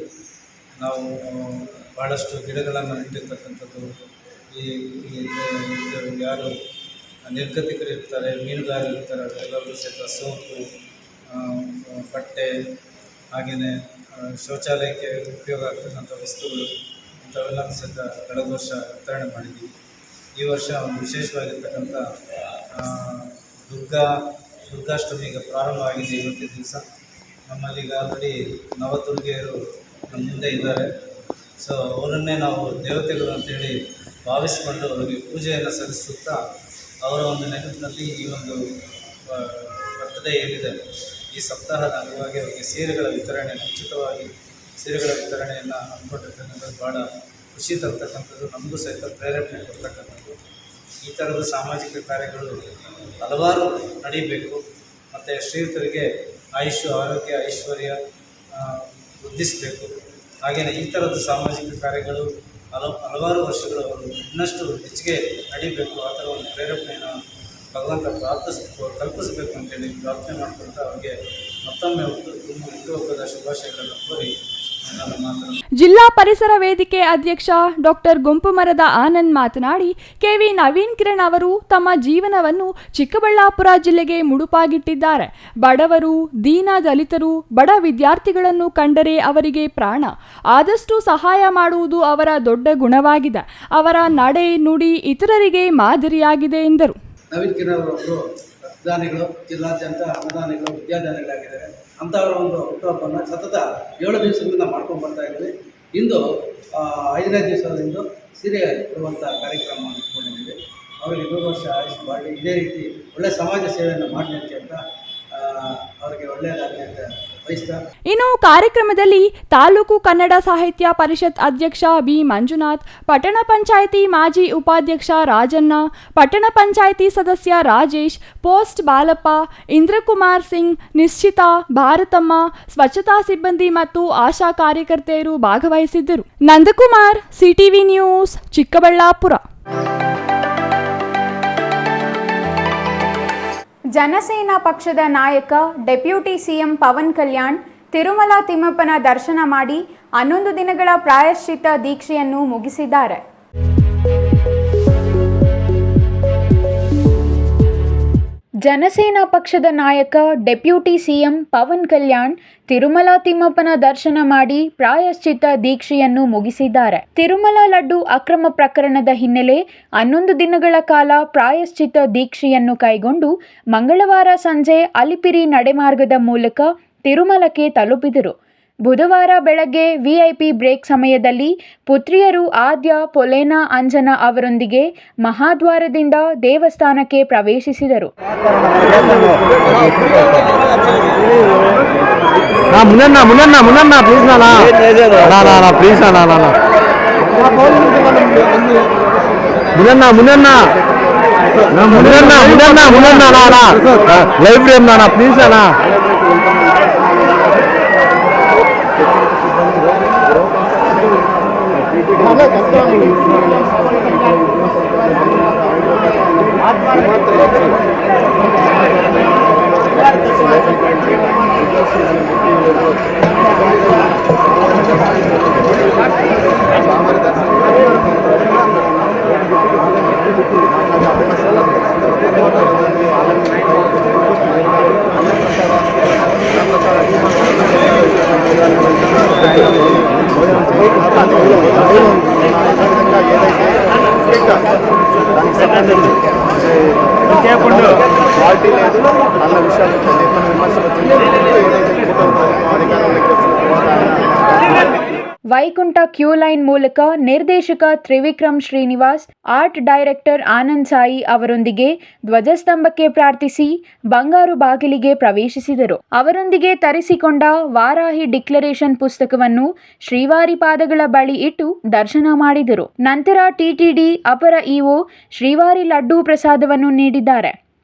ನಾವು ಭಾಳಷ್ಟು ಗಿಡಗಳನ್ನು ನೆಟ್ಟಿರ್ತಕ್ಕಂಥದ್ದು. ಈ ಯಾರು ನಿರ್ಗತಿಕರು ಇರ್ತಾರೆ, ಮೀನುಗಾರರು ಇರ್ತಾರೆ, ಎಲ್ಲರಿಗೂ ಸಹಿತ ಸೋಪು, ಬಟ್ಟೆ, ಹಾಗೆಯೇ ಶೌಚಾಲಯಕ್ಕೆ ಉಪಯೋಗ ಆಗ್ತಕ್ಕಂಥ ವಸ್ತುಗಳು ಇಂಥವೆಲ್ಲ ಸಹಿತ ಕಳೆದ ವರ್ಷ ವಿತರಣೆ ಮಾಡಿದ್ದೀವಿ. ಈ ವರ್ಷ ಒಂದು ವಿಶೇಷವಾಗಿರ್ತಕ್ಕಂಥ ದುರ್ಗಾಷ್ಟಮಿ ಈಗ ಪ್ರಾರಂಭ ಆಗಿದೆ. ಇವತ್ತಿನ ದಿವಸ ನಮ್ಮಲ್ಲಿ ಈಗ ಆಲ್ರೆಡಿ ನವದುರ್ಗೆಯರು ನಮ್ಮ ಮುಂದೆ ಇದ್ದಾರೆ. ಸೊ ಅವರನ್ನೇ ನಾವು ದೇವತೆಗಳು ಅಂತೇಳಿ ಭಾವಿಸಿಕೊಂಡು ಅವರಿಗೆ ಪೂಜೆಯನ್ನು ಸಲ್ಲಿಸುತ್ತಾ ಅವರ ಒಂದು ನೆನಪಿನಲ್ಲಿ ಈ ಒಂದು ಬರ್ತ್ಡೇ ಏನಿದೆ ಈ ಸಪ್ತಾಹದ ಅಂಗವಾಗಿ ಅವರಿಗೆ ಸೀರೆಗಳ ವಿತರಣೆ, ಉಚಿತವಾಗಿ ಸೀರೆಗಳ ವಿತರಣೆಯನ್ನು ಹಮ್ಮಿಕೊಂಡಿರ್ತಕ್ಕಂಥದ್ದು ಭಾಳ ಖುಷಿ ತರ್ತಕ್ಕಂಥದ್ದು, ನಮಗೂ ಸಹಿತ ಪ್ರೇರೇಪಣೆ ಕೊಡ್ತಕ್ಕಂಥದ್ದು. ಈ ಥರದ ಸಾಮಾಜಿಕ ಕಾರ್ಯಗಳು ಹಲವಾರು ನಡೀಬೇಕು. ಮತ್ತು ಶ್ರೀಯುತರಿಗೆ ಆಯುಷ್ಯ, ಆರೋಗ್ಯ, ಐಶ್ವರ್ಯ ವೃದ್ಧಿಸಬೇಕು. ಹಾಗೆಯೇ ಈ ಥರದ ಸಾಮಾಜಿಕ ಕಾರ್ಯಗಳು ಹಲವಾರು ವರ್ಷಗಳು ಅವರು ಇನ್ನಷ್ಟು ಹೆಚ್ಚಿಗೆ ನಡೀಬೇಕು. ಆ ಥರ ಒಂದು ಪ್ರೇರೇಪಣೆಯನ್ನು ಭಗವಂತ ಕಲ್ಪಿಸಬೇಕು ಅಂತೇಳಿ ಪ್ರಾರ್ಥನೆ ಮಾಡಿಕೊಳ್ತಾ ಅವರಿಗೆ ಮತ್ತೊಮ್ಮೆ ಹುಟ್ಟುಹಬ್ಬದ ಶುಭಾಶಯಗಳನ್ನು ಕೋರಿ ನನ್ನ ಮಾತನ್ನು. ಜಿಲ್ಲಾ ಪರಿಸರ ವೇದಿಕೆ ಅಧ್ಯಕ್ಷ ಡಾಕ್ಟರ್ ಗುಂಪುಮರದ ಆನಂದ್ ಮಾತನಾಡಿ, ಕೆವಿ ನವೀನ್ ಕಿರಣ್ ಅವರು ತಮ್ಮ ಜೀವನವನ್ನು ಚಿಕ್ಕಬಳ್ಳಾಪುರ ಜಿಲ್ಲೆಗೆ ಮುಡುಪಾಗಿಟ್ಟಿದ್ದಾರೆ. ಬಡವರು, ದೀನ ದಲಿತರು, ಬಡ ವಿದ್ಯಾರ್ಥಿಗಳನ್ನು ಕಂಡರೆ ಅವರಿಗೆ ಪ್ರಾಣ. ಆದಷ್ಟು ಸಹಾಯ ಮಾಡುವುದು ಅವರ ದೊಡ್ಡ ಗುಣವಾಗಿದೆ. ಅವರ ನಡೆ ನುಡಿ ಇತರರಿಗೆ ಮಾದರಿಯಾಗಿದೆ ಎಂದರು. ನವೀನ್ ಕಿರಣ್ ಅವರೊಬ್ಬರು ರಕ್ತದಾನಿಗಳು, ಜಿಲ್ಲಾದ್ಯಂತ ಅನ್ನದಾನಿಗಳು, ವಿದ್ಯಾದಾನಿಗಳಾಗಿದ್ದಾರೆ. ಅಂಥವರ ಒಂದು ಹುಟ್ಟುಹಬ್ಬವನ್ನು ಸತತ 7 ದಿವಸಗಳಿಂದ ಮಾಡ್ಕೊಂಡು ಬರ್ತಾ ಇದ್ದೀವಿ. ಇಂದು 5ನೇ ದಿವಸದಿಂದ ಸೀರೆ ಕೊಡುವಂಥ ಕಾರ್ಯಕ್ರಮವನ್ನು ಇಟ್ಕೊಂಡಿದ್ದೀವಿ. ಅವರಿಗೆ 100 ವರ್ಷ ಆಯುಷ್ ಮಾಡಿ ಇದೇ ರೀತಿ ಒಳ್ಳೆಯ ಸಮಾಜ ಸೇವೆಯನ್ನು ಮಾಡಲಿ ಅಂತ ಅವರಿಗೆ ಒಳ್ಳೆಯದಾಗಲಿ ಅಂತ ಬಯಸ್ತಾ. ಇನ್ನು ಕಾರ್ಯಕ್ರಮದಲ್ಲಿ ತಾಲೂಕು ಕನ್ನಡ ಸಾಹಿತ್ಯ ಪರಿಷತ್ ಅಧ್ಯಕ್ಷ ಬಿ ಮಂಜುನಾಥ್, ಪಟ್ಟಣ ಪಂಚಾಯಿತಿ ಮಾಜಿ ಉಪಾಧ್ಯಕ್ಷ ರಾಜಣ್ಣ, ಪಟ್ಟಣ ಪಂಚಾಯಿತಿ ಸದಸ್ಯ ರಾಜೇಶ್, ಪೋಸ್ಟ್ ಬಾಲಪ್ಪ, ಇಂದ್ರಕುಮಾರ್ ಸಿಂಗ್, ನಿಶ್ಚಿತಾ, ಭಾರತಮ್ಮ, ಸ್ವಚ್ಛತಾ ಸಿಬ್ಬಂದಿ ಮತ್ತು ಆಶಾ ಕಾರ್ಯಕರ್ತೆಯರು ಭಾಗವಹಿಸಿದ್ದರು. Nandakumar, CTV news, Chikkaballapur. ಜನಸೇನಾ ಪಕ್ಷದ ನಾಯಕ ಡೆಪ್ಯೂಟಿ ಸಿಎಂ ಪವನ್ ಕಲ್ಯಾಣ್ ತಿರುಮಲ ತಿಮ್ಮಪ್ಪನ ದರ್ಶನ ಮಾಡಿ 11 ದಿನಗಳ ಪ್ರಾಯಶ್ಚಿತ್ತ ದೀಕ್ಷೆಯನ್ನು ಮುಗಿಸಿದ್ದಾರೆ. ಜನಸೇನಾ ಪಕ್ಷದ ನಾಯಕ ಡೆಪ್ಯೂಟಿ ಸಿಎಂ ಪವನ್ ಕಲ್ಯಾಣ್ ತಿರುಮಲ ತಿಮ್ಮಪ್ಪನ ದರ್ಶನ ಮಾಡಿ ಪ್ರಾಯಶ್ಚಿತ್ತ ದೀಕ್ಷೆಯನ್ನು ಮುಗಿಸಿದ್ದಾರೆ. ತಿರುಮಲ ಲಡ್ಡು ಅಕ್ರಮ ಪ್ರಕರಣದ ಹಿನ್ನೆಲೆ 11 ದಿನಗಳ ಕಾಲ ಪ್ರಾಯಶ್ಚಿತ್ತ ದೀಕ್ಷೆಯನ್ನು ಕೈಗೊಂಡು ಮಂಗಳವಾರ ಸಂಜೆ ಅಲಿಪಿರಿ ನಡೆಮಾರ್ಗದ ಮೂಲಕ ತಿರುಮಲಕ್ಕೆ ತಲುಪಿದರು. ಬುಧವಾರ ಬೆಳಗ್ಗೆ ವಿಐಪಿ ಬ್ರೇಕ್ ಸಮಯದಲ್ಲಿ ಪುತ್ರಿಯರು ಆದ್ಯ, ಪೊಲೇನಾ ಅಂಜನಾ ಅವರೊಂದಿಗೆ ಮಹಾದ್ವಾರದಿಂದ ದೇವಸ್ಥಾನಕ್ಕೆ ಪ್ರವೇಶಿಸಿದರು. ವೈಕುಂಠ ಕ್ಯೂ ಲೈನ್ ಮೂಲಕ ನಿರ್ದೇಶಕ ತ್ರಿವಿಕ್ರಮ್ ಶ್ರೀನಿವಾಸ್, ಆರ್ಟ್ ಡೈರೆಕ್ಟರ್ ಆನಂದ್ ಸಾಯಿ ಅವರೊಂದಿಗೆ ಧ್ವಜಸ್ತಂಭಕ್ಕೆ ಪ್ರಾರ್ಥಿಸಿ ಬಂಗಾರು ಬಾಗಿಲಿಗೆ ಪ್ರವೇಶಿಸಿದರು. ಅವರೊಂದಿಗೆ ತರಿಸಿಕೊಂಡ ವಾರಾಹಿ ಡಿಕ್ಲರೇಷನ್ ಪುಸ್ತಕವನ್ನು ಶ್ರೀವಾರಿ ಪಾದಗಳ ಬಳಿ ಇಟ್ಟು ದರ್ಶನ ಮಾಡಿದರು. ನಂತರ ಟಿಟಿಡಿ ಅಪರ ಇಒ ಶ್ರೀವಾರಿ ಲಡ್ಡು ಪ್ರಸಾದವನ್ನು ನೀಡಿದ್ದಾರೆ.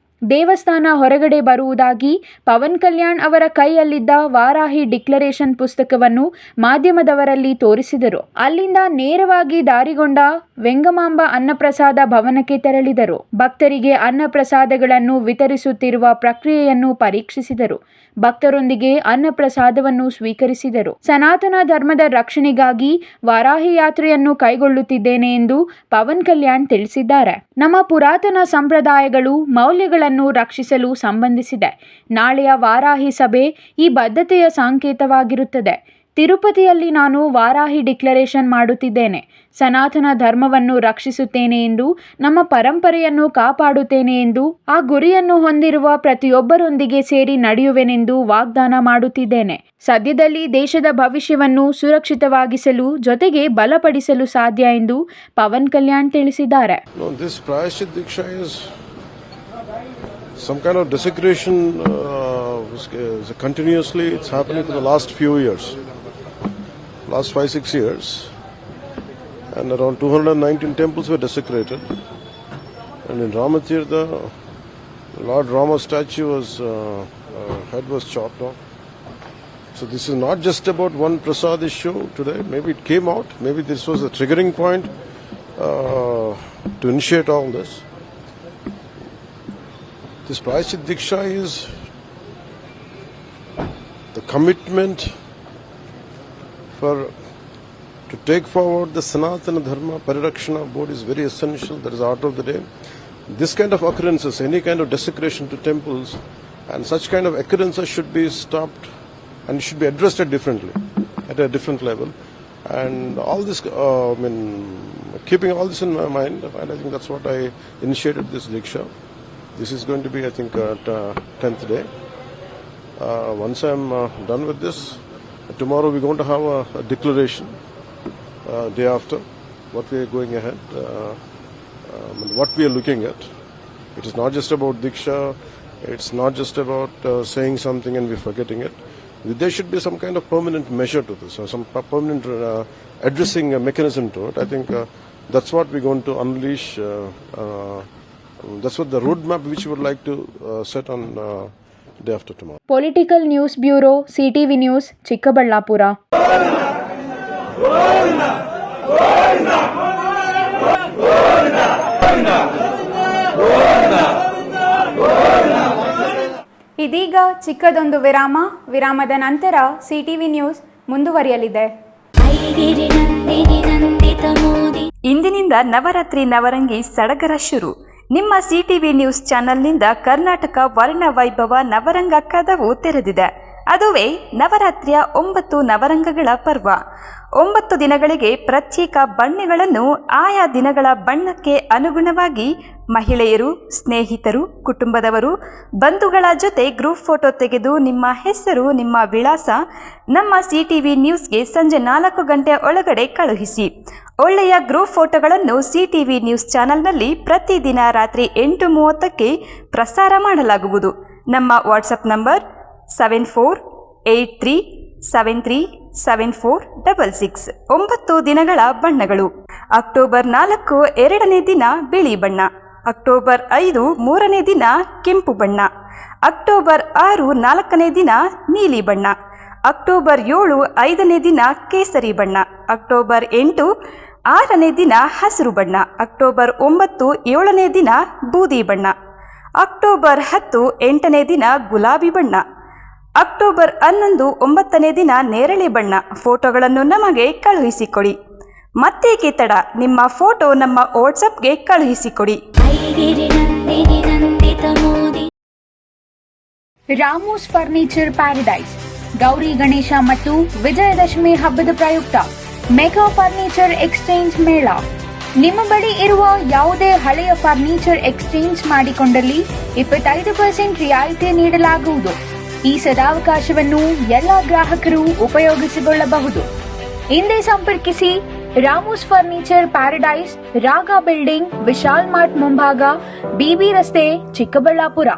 ದೇವಸ್ಥಾನ ಹೊರಗಡೆ ಬರುವುದಾಗಿ ಪವನ್ ಕಲ್ಯಾಣ್ ಅವರ ಕೈಯಲ್ಲಿದ್ದ ವಾರಾಹಿ ಡಿಕ್ಲರೇಷನ್ ಪುಸ್ತಕವನ್ನು ಮಾಧ್ಯಮದವರಲ್ಲಿ ತೋರಿಸಿದರು. ಅಲ್ಲಿಂದ ನೇರವಾಗಿ ದಾರಿಗೊಂಡ ವೆಂಗಮಾಂಬ ಅನ್ನಪ್ರಸಾದ ಭವನಕ್ಕೆ ತೆರಳಿದರು. ಭಕ್ತರಿಗೆ ಅನ್ನಪ್ರಸಾದಗಳನ್ನು ವಿತರಿಸುತ್ತಿರುವ ಪ್ರಕ್ರಿಯೆಯನ್ನು ಪರೀಕ್ಷಿಸಿದರು. ಭಕ್ತರೊಂದಿಗೆ ಅನ್ನಪ್ರಸಾದವನ್ನು ಸ್ವೀಕರಿಸಿದರು. ಸನಾತನ ಧರ್ಮದ ರಕ್ಷಣೆಗಾಗಿ ವಾರಾಹಿ ಯಾತ್ರೆಯನ್ನು ಕೈಗೊಳ್ಳುತ್ತಿದ್ದೇನೆ ಎಂದು ಪವನ್ ಕಲ್ಯಾಣ್ ತಿಳಿಸಿದ್ದಾರೆ. ನಮ್ಮ ಪುರಾತನ ಸಂಪ್ರದಾಯಗಳು, ಮೌಲ್ಯಗಳನ್ನು ರಕ್ಷಿಸಲು ಸಂಬಂಧಿಸಿದೆ. ನಾಳೆಯ ವಾರಾಹಿ ಸಭೆ ಈ ಬದ್ಧತೆಯ ಸಂಕೇತವಾಗಿರುತ್ತದೆ. ತಿರುಪತಿಯಲ್ಲಿ ನಾನು ವಾರಾಹಿ ಡಿಕ್ಲರೇಷನ್ ಮಾಡುತ್ತಿದ್ದೇನೆ. ಸನಾತನ ಧರ್ಮವನ್ನು ರಕ್ಷಿಸುತ್ತೇನೆ ಎಂದು, ನಮ್ಮ ಪರಂಪರೆಯನ್ನು ಕಾಪಾಡುತ್ತೇನೆ ಎಂದು, ಆ ಗುರಿಯನ್ನು ಹೊಂದಿರುವ ಪ್ರತಿಯೊಬ್ಬರೊಂದಿಗೆ ಸೇರಿ ನಡೆಯುವೆನೆಂದು ವಾಗ್ದಾನ ಮಾಡುತ್ತಿದ್ದೇನೆ. ಸದ್ಯದಲ್ಲಿ ದೇಶದ ಭವಿಷ್ಯವನ್ನು ಸುರಕ್ಷಿತವಾಗಿಸಲು ಜೊತೆಗೆ ಬಲಪಡಿಸಲು ಸಾಧ್ಯ ಎಂದು ಪವನ್ ಕಲ್ಯಾಣ್ ತಿಳಿಸಿದ್ದಾರೆ. Some kind of desecration continuously it's happening for the last few years, last 5-6 years, and around 219 temples were desecrated, and in Ramatirtha Lord Rama statue was head was chopped off. So this is not just about one prasad issue today. Maybe it came out, maybe this was a triggering point to initiate all this. This Prayashchit Diksha is the commitment to take forward the Sanatana Dharma Parirakshana Board is very essential. That is the order of the day. This kind of occurrences, any kind of desecration to temples and such kind of occurrences should be stopped and should be addressed at a different level. And all this, keeping all this in my mind, and I think that's what I initiated this Diksha. This is going to be, I think, 10th day. Once I'm done with this, tomorrow we're going to have a declaration. Day after, what we are going ahead, what we are looking at. It is not just about Diksha. It's not just about saying something and we're forgetting it. There should be some kind of permanent measure to this, or some permanent addressing mechanism to it. I think that's what we're going to unleash. That's what the roadmap which we would like to set on day after tomorrow. Political News Bureau, CTV News, Chikkaballapura. ಇದೀಗ ಚಿಕ್ಕದೊಂದು ವಿರಾಮದ ನಂತರ CTV news ಮುಂದುವರಿಯಲಿದೆ. ಇಂದಿನಿಂದ ನವರಾತ್ರಿ ನವರಂಗಿ ಸಡಗರ ಶುರು. ನಿಮ್ಮ CTV news ಚಾನೆಲ್ನಿಂದ Karnataka ವರ್ಣ ವೈಭವ ನವರಂಗ ಕದವು ತೆರೆದಿದೆ. ಅದುವೇ ನವರಾತ್ರಿಯ 9 ನವರಂಗಗಳ ಪರ್ವ. 9 ದಿನಗಳಿಗೆ ಪ್ರತ್ಯೇಕ ಬಣ್ಣಗಳನ್ನು ಆಯಾ ದಿನಗಳ ಬಣ್ಣಕ್ಕೆ ಅನುಗುಣವಾಗಿ ಮಹಿಳೆಯರು, ಸ್ನೇಹಿತರು, ಕುಟುಂಬದವರು, ಬಂಧುಗಳ ಜೊತೆ ಗ್ರೂಪ್ ಫೋಟೋ ತೆಗೆದು ನಿಮ್ಮ ಹೆಸರು, ನಿಮ್ಮ ವಿಳಾಸ ನಮ್ಮ ಸಿಟಿವಿ ನ್ಯೂಸ್ಗೆ ಸಂಜೆ 4 ಗಂಟೆ ಒಳಗಡೆ ಕಳುಹಿಸಿ. ಒಳ್ಳೆಯ ಗ್ರೂಪ್ ಫೋಟೋಗಳನ್ನು ಸಿಟಿವಿ ನ್ಯೂಸ್ ಚಾನೆಲ್ನಲ್ಲಿ ಪ್ರತಿದಿನ ರಾತ್ರಿ 8:30ಕ್ಕೆ ಪ್ರಸಾರ ಮಾಡಲಾಗುವುದು. ನಮ್ಮ ವಾಟ್ಸಪ್ ನಂಬರ್ 7483737466. 9 ದಿನಗಳ ಬಣ್ಣಗಳು. ಅಕ್ಟೋಬರ್ 4 2ನೇ ದಿನ ಬಿಳಿ ಬಣ್ಣ, ಅಕ್ಟೋಬರ್ 5 3ನೇ ದಿನ ಕೆಂಪು ಬಣ್ಣ, ಅಕ್ಟೋಬರ್ 6 4ನೇ ದಿನ ನೀಲಿ ಬಣ್ಣ, ಅಕ್ಟೋಬರ್ 7 5ನೇ ದಿನ ಕೇಸರಿ ಬಣ್ಣ, ಅಕ್ಟೋಬರ್ 8 6ನೇ ದಿನ ಹಸಿರು ಬಣ್ಣ, ಅಕ್ಟೋಬರ್ 9 7ನೇ ದಿನ ಬೂದಿ ಬಣ್ಣ, ಅಕ್ಟೋಬರ್ 10 8ನೇ ದಿನ ಗುಲಾಬಿ ಬಣ್ಣ, ಅಕ್ಟೋಬರ್ 11 9ನೇ ದಿನ ನೇರಳೆ ಬಣ್ಣ. ಫೋಟೋಗಳನ್ನು ನಮಗೆ ಕಳುಹಿಸಿಕೊಡಿ. ಮತ್ತೇಕೆ ತಡ, ನಿಮ್ಮ ಫೋಟೋ ನಮ್ಮ ವಾಟ್ಸಪ್ಗೆ ಕಳುಹಿಸಿಕೊಡಿ. ರಾಮೂಸ್ ಫರ್ನಿಚರ್ ಪ್ಯಾರಡೈಸ್ ಗೌರಿ ಗಣೇಶ ಮತ್ತು ವಿಜಯದಶಮಿ ಹಬ್ಬದ ಪ್ರಯುಕ್ತ ಮೆಗಾ ಫರ್ನಿಚರ್ ಎಕ್ಸ್ಚೇಂಜ್ ಮೇಳ. ನಿಮ್ಮ ಬಳಿ ಇರುವ ಯಾವುದೇ ಹಳೆಯ ಫರ್ನಿಚರ್ ಎಕ್ಸ್ಚೇಂಜ್ ಮಾಡಿಕೊಂಡಲ್ಲಿ 25% ರಿಯಾಯಿತಿ ನೀಡಲಾಗುವುದು. ಈ ಸದಾವಕಾಶವನ್ನು ಎಲ್ಲ ಗ್ರಾಹಕರು ಉಪಯೋಗಿಸಿಕೊಳ್ಳಬಹುದು. ಹಿಂದೆ ಸಂಪರ್ಕಿಸಿ ರಾಮೂಸ್ ಫರ್ನಿಚರ್ ಪ್ಯಾರಡೈಸ್, ರಾಗ ಬಿಲ್ಡಿಂಗ್, ವಿಶಾಲ್ ಮಾರ್ಟ್ ಮುಂಭಾಗ, ಬಿಬಿ ರಸ್ತೆ, ಚಿಕ್ಕಬಳ್ಳಾಪುರ.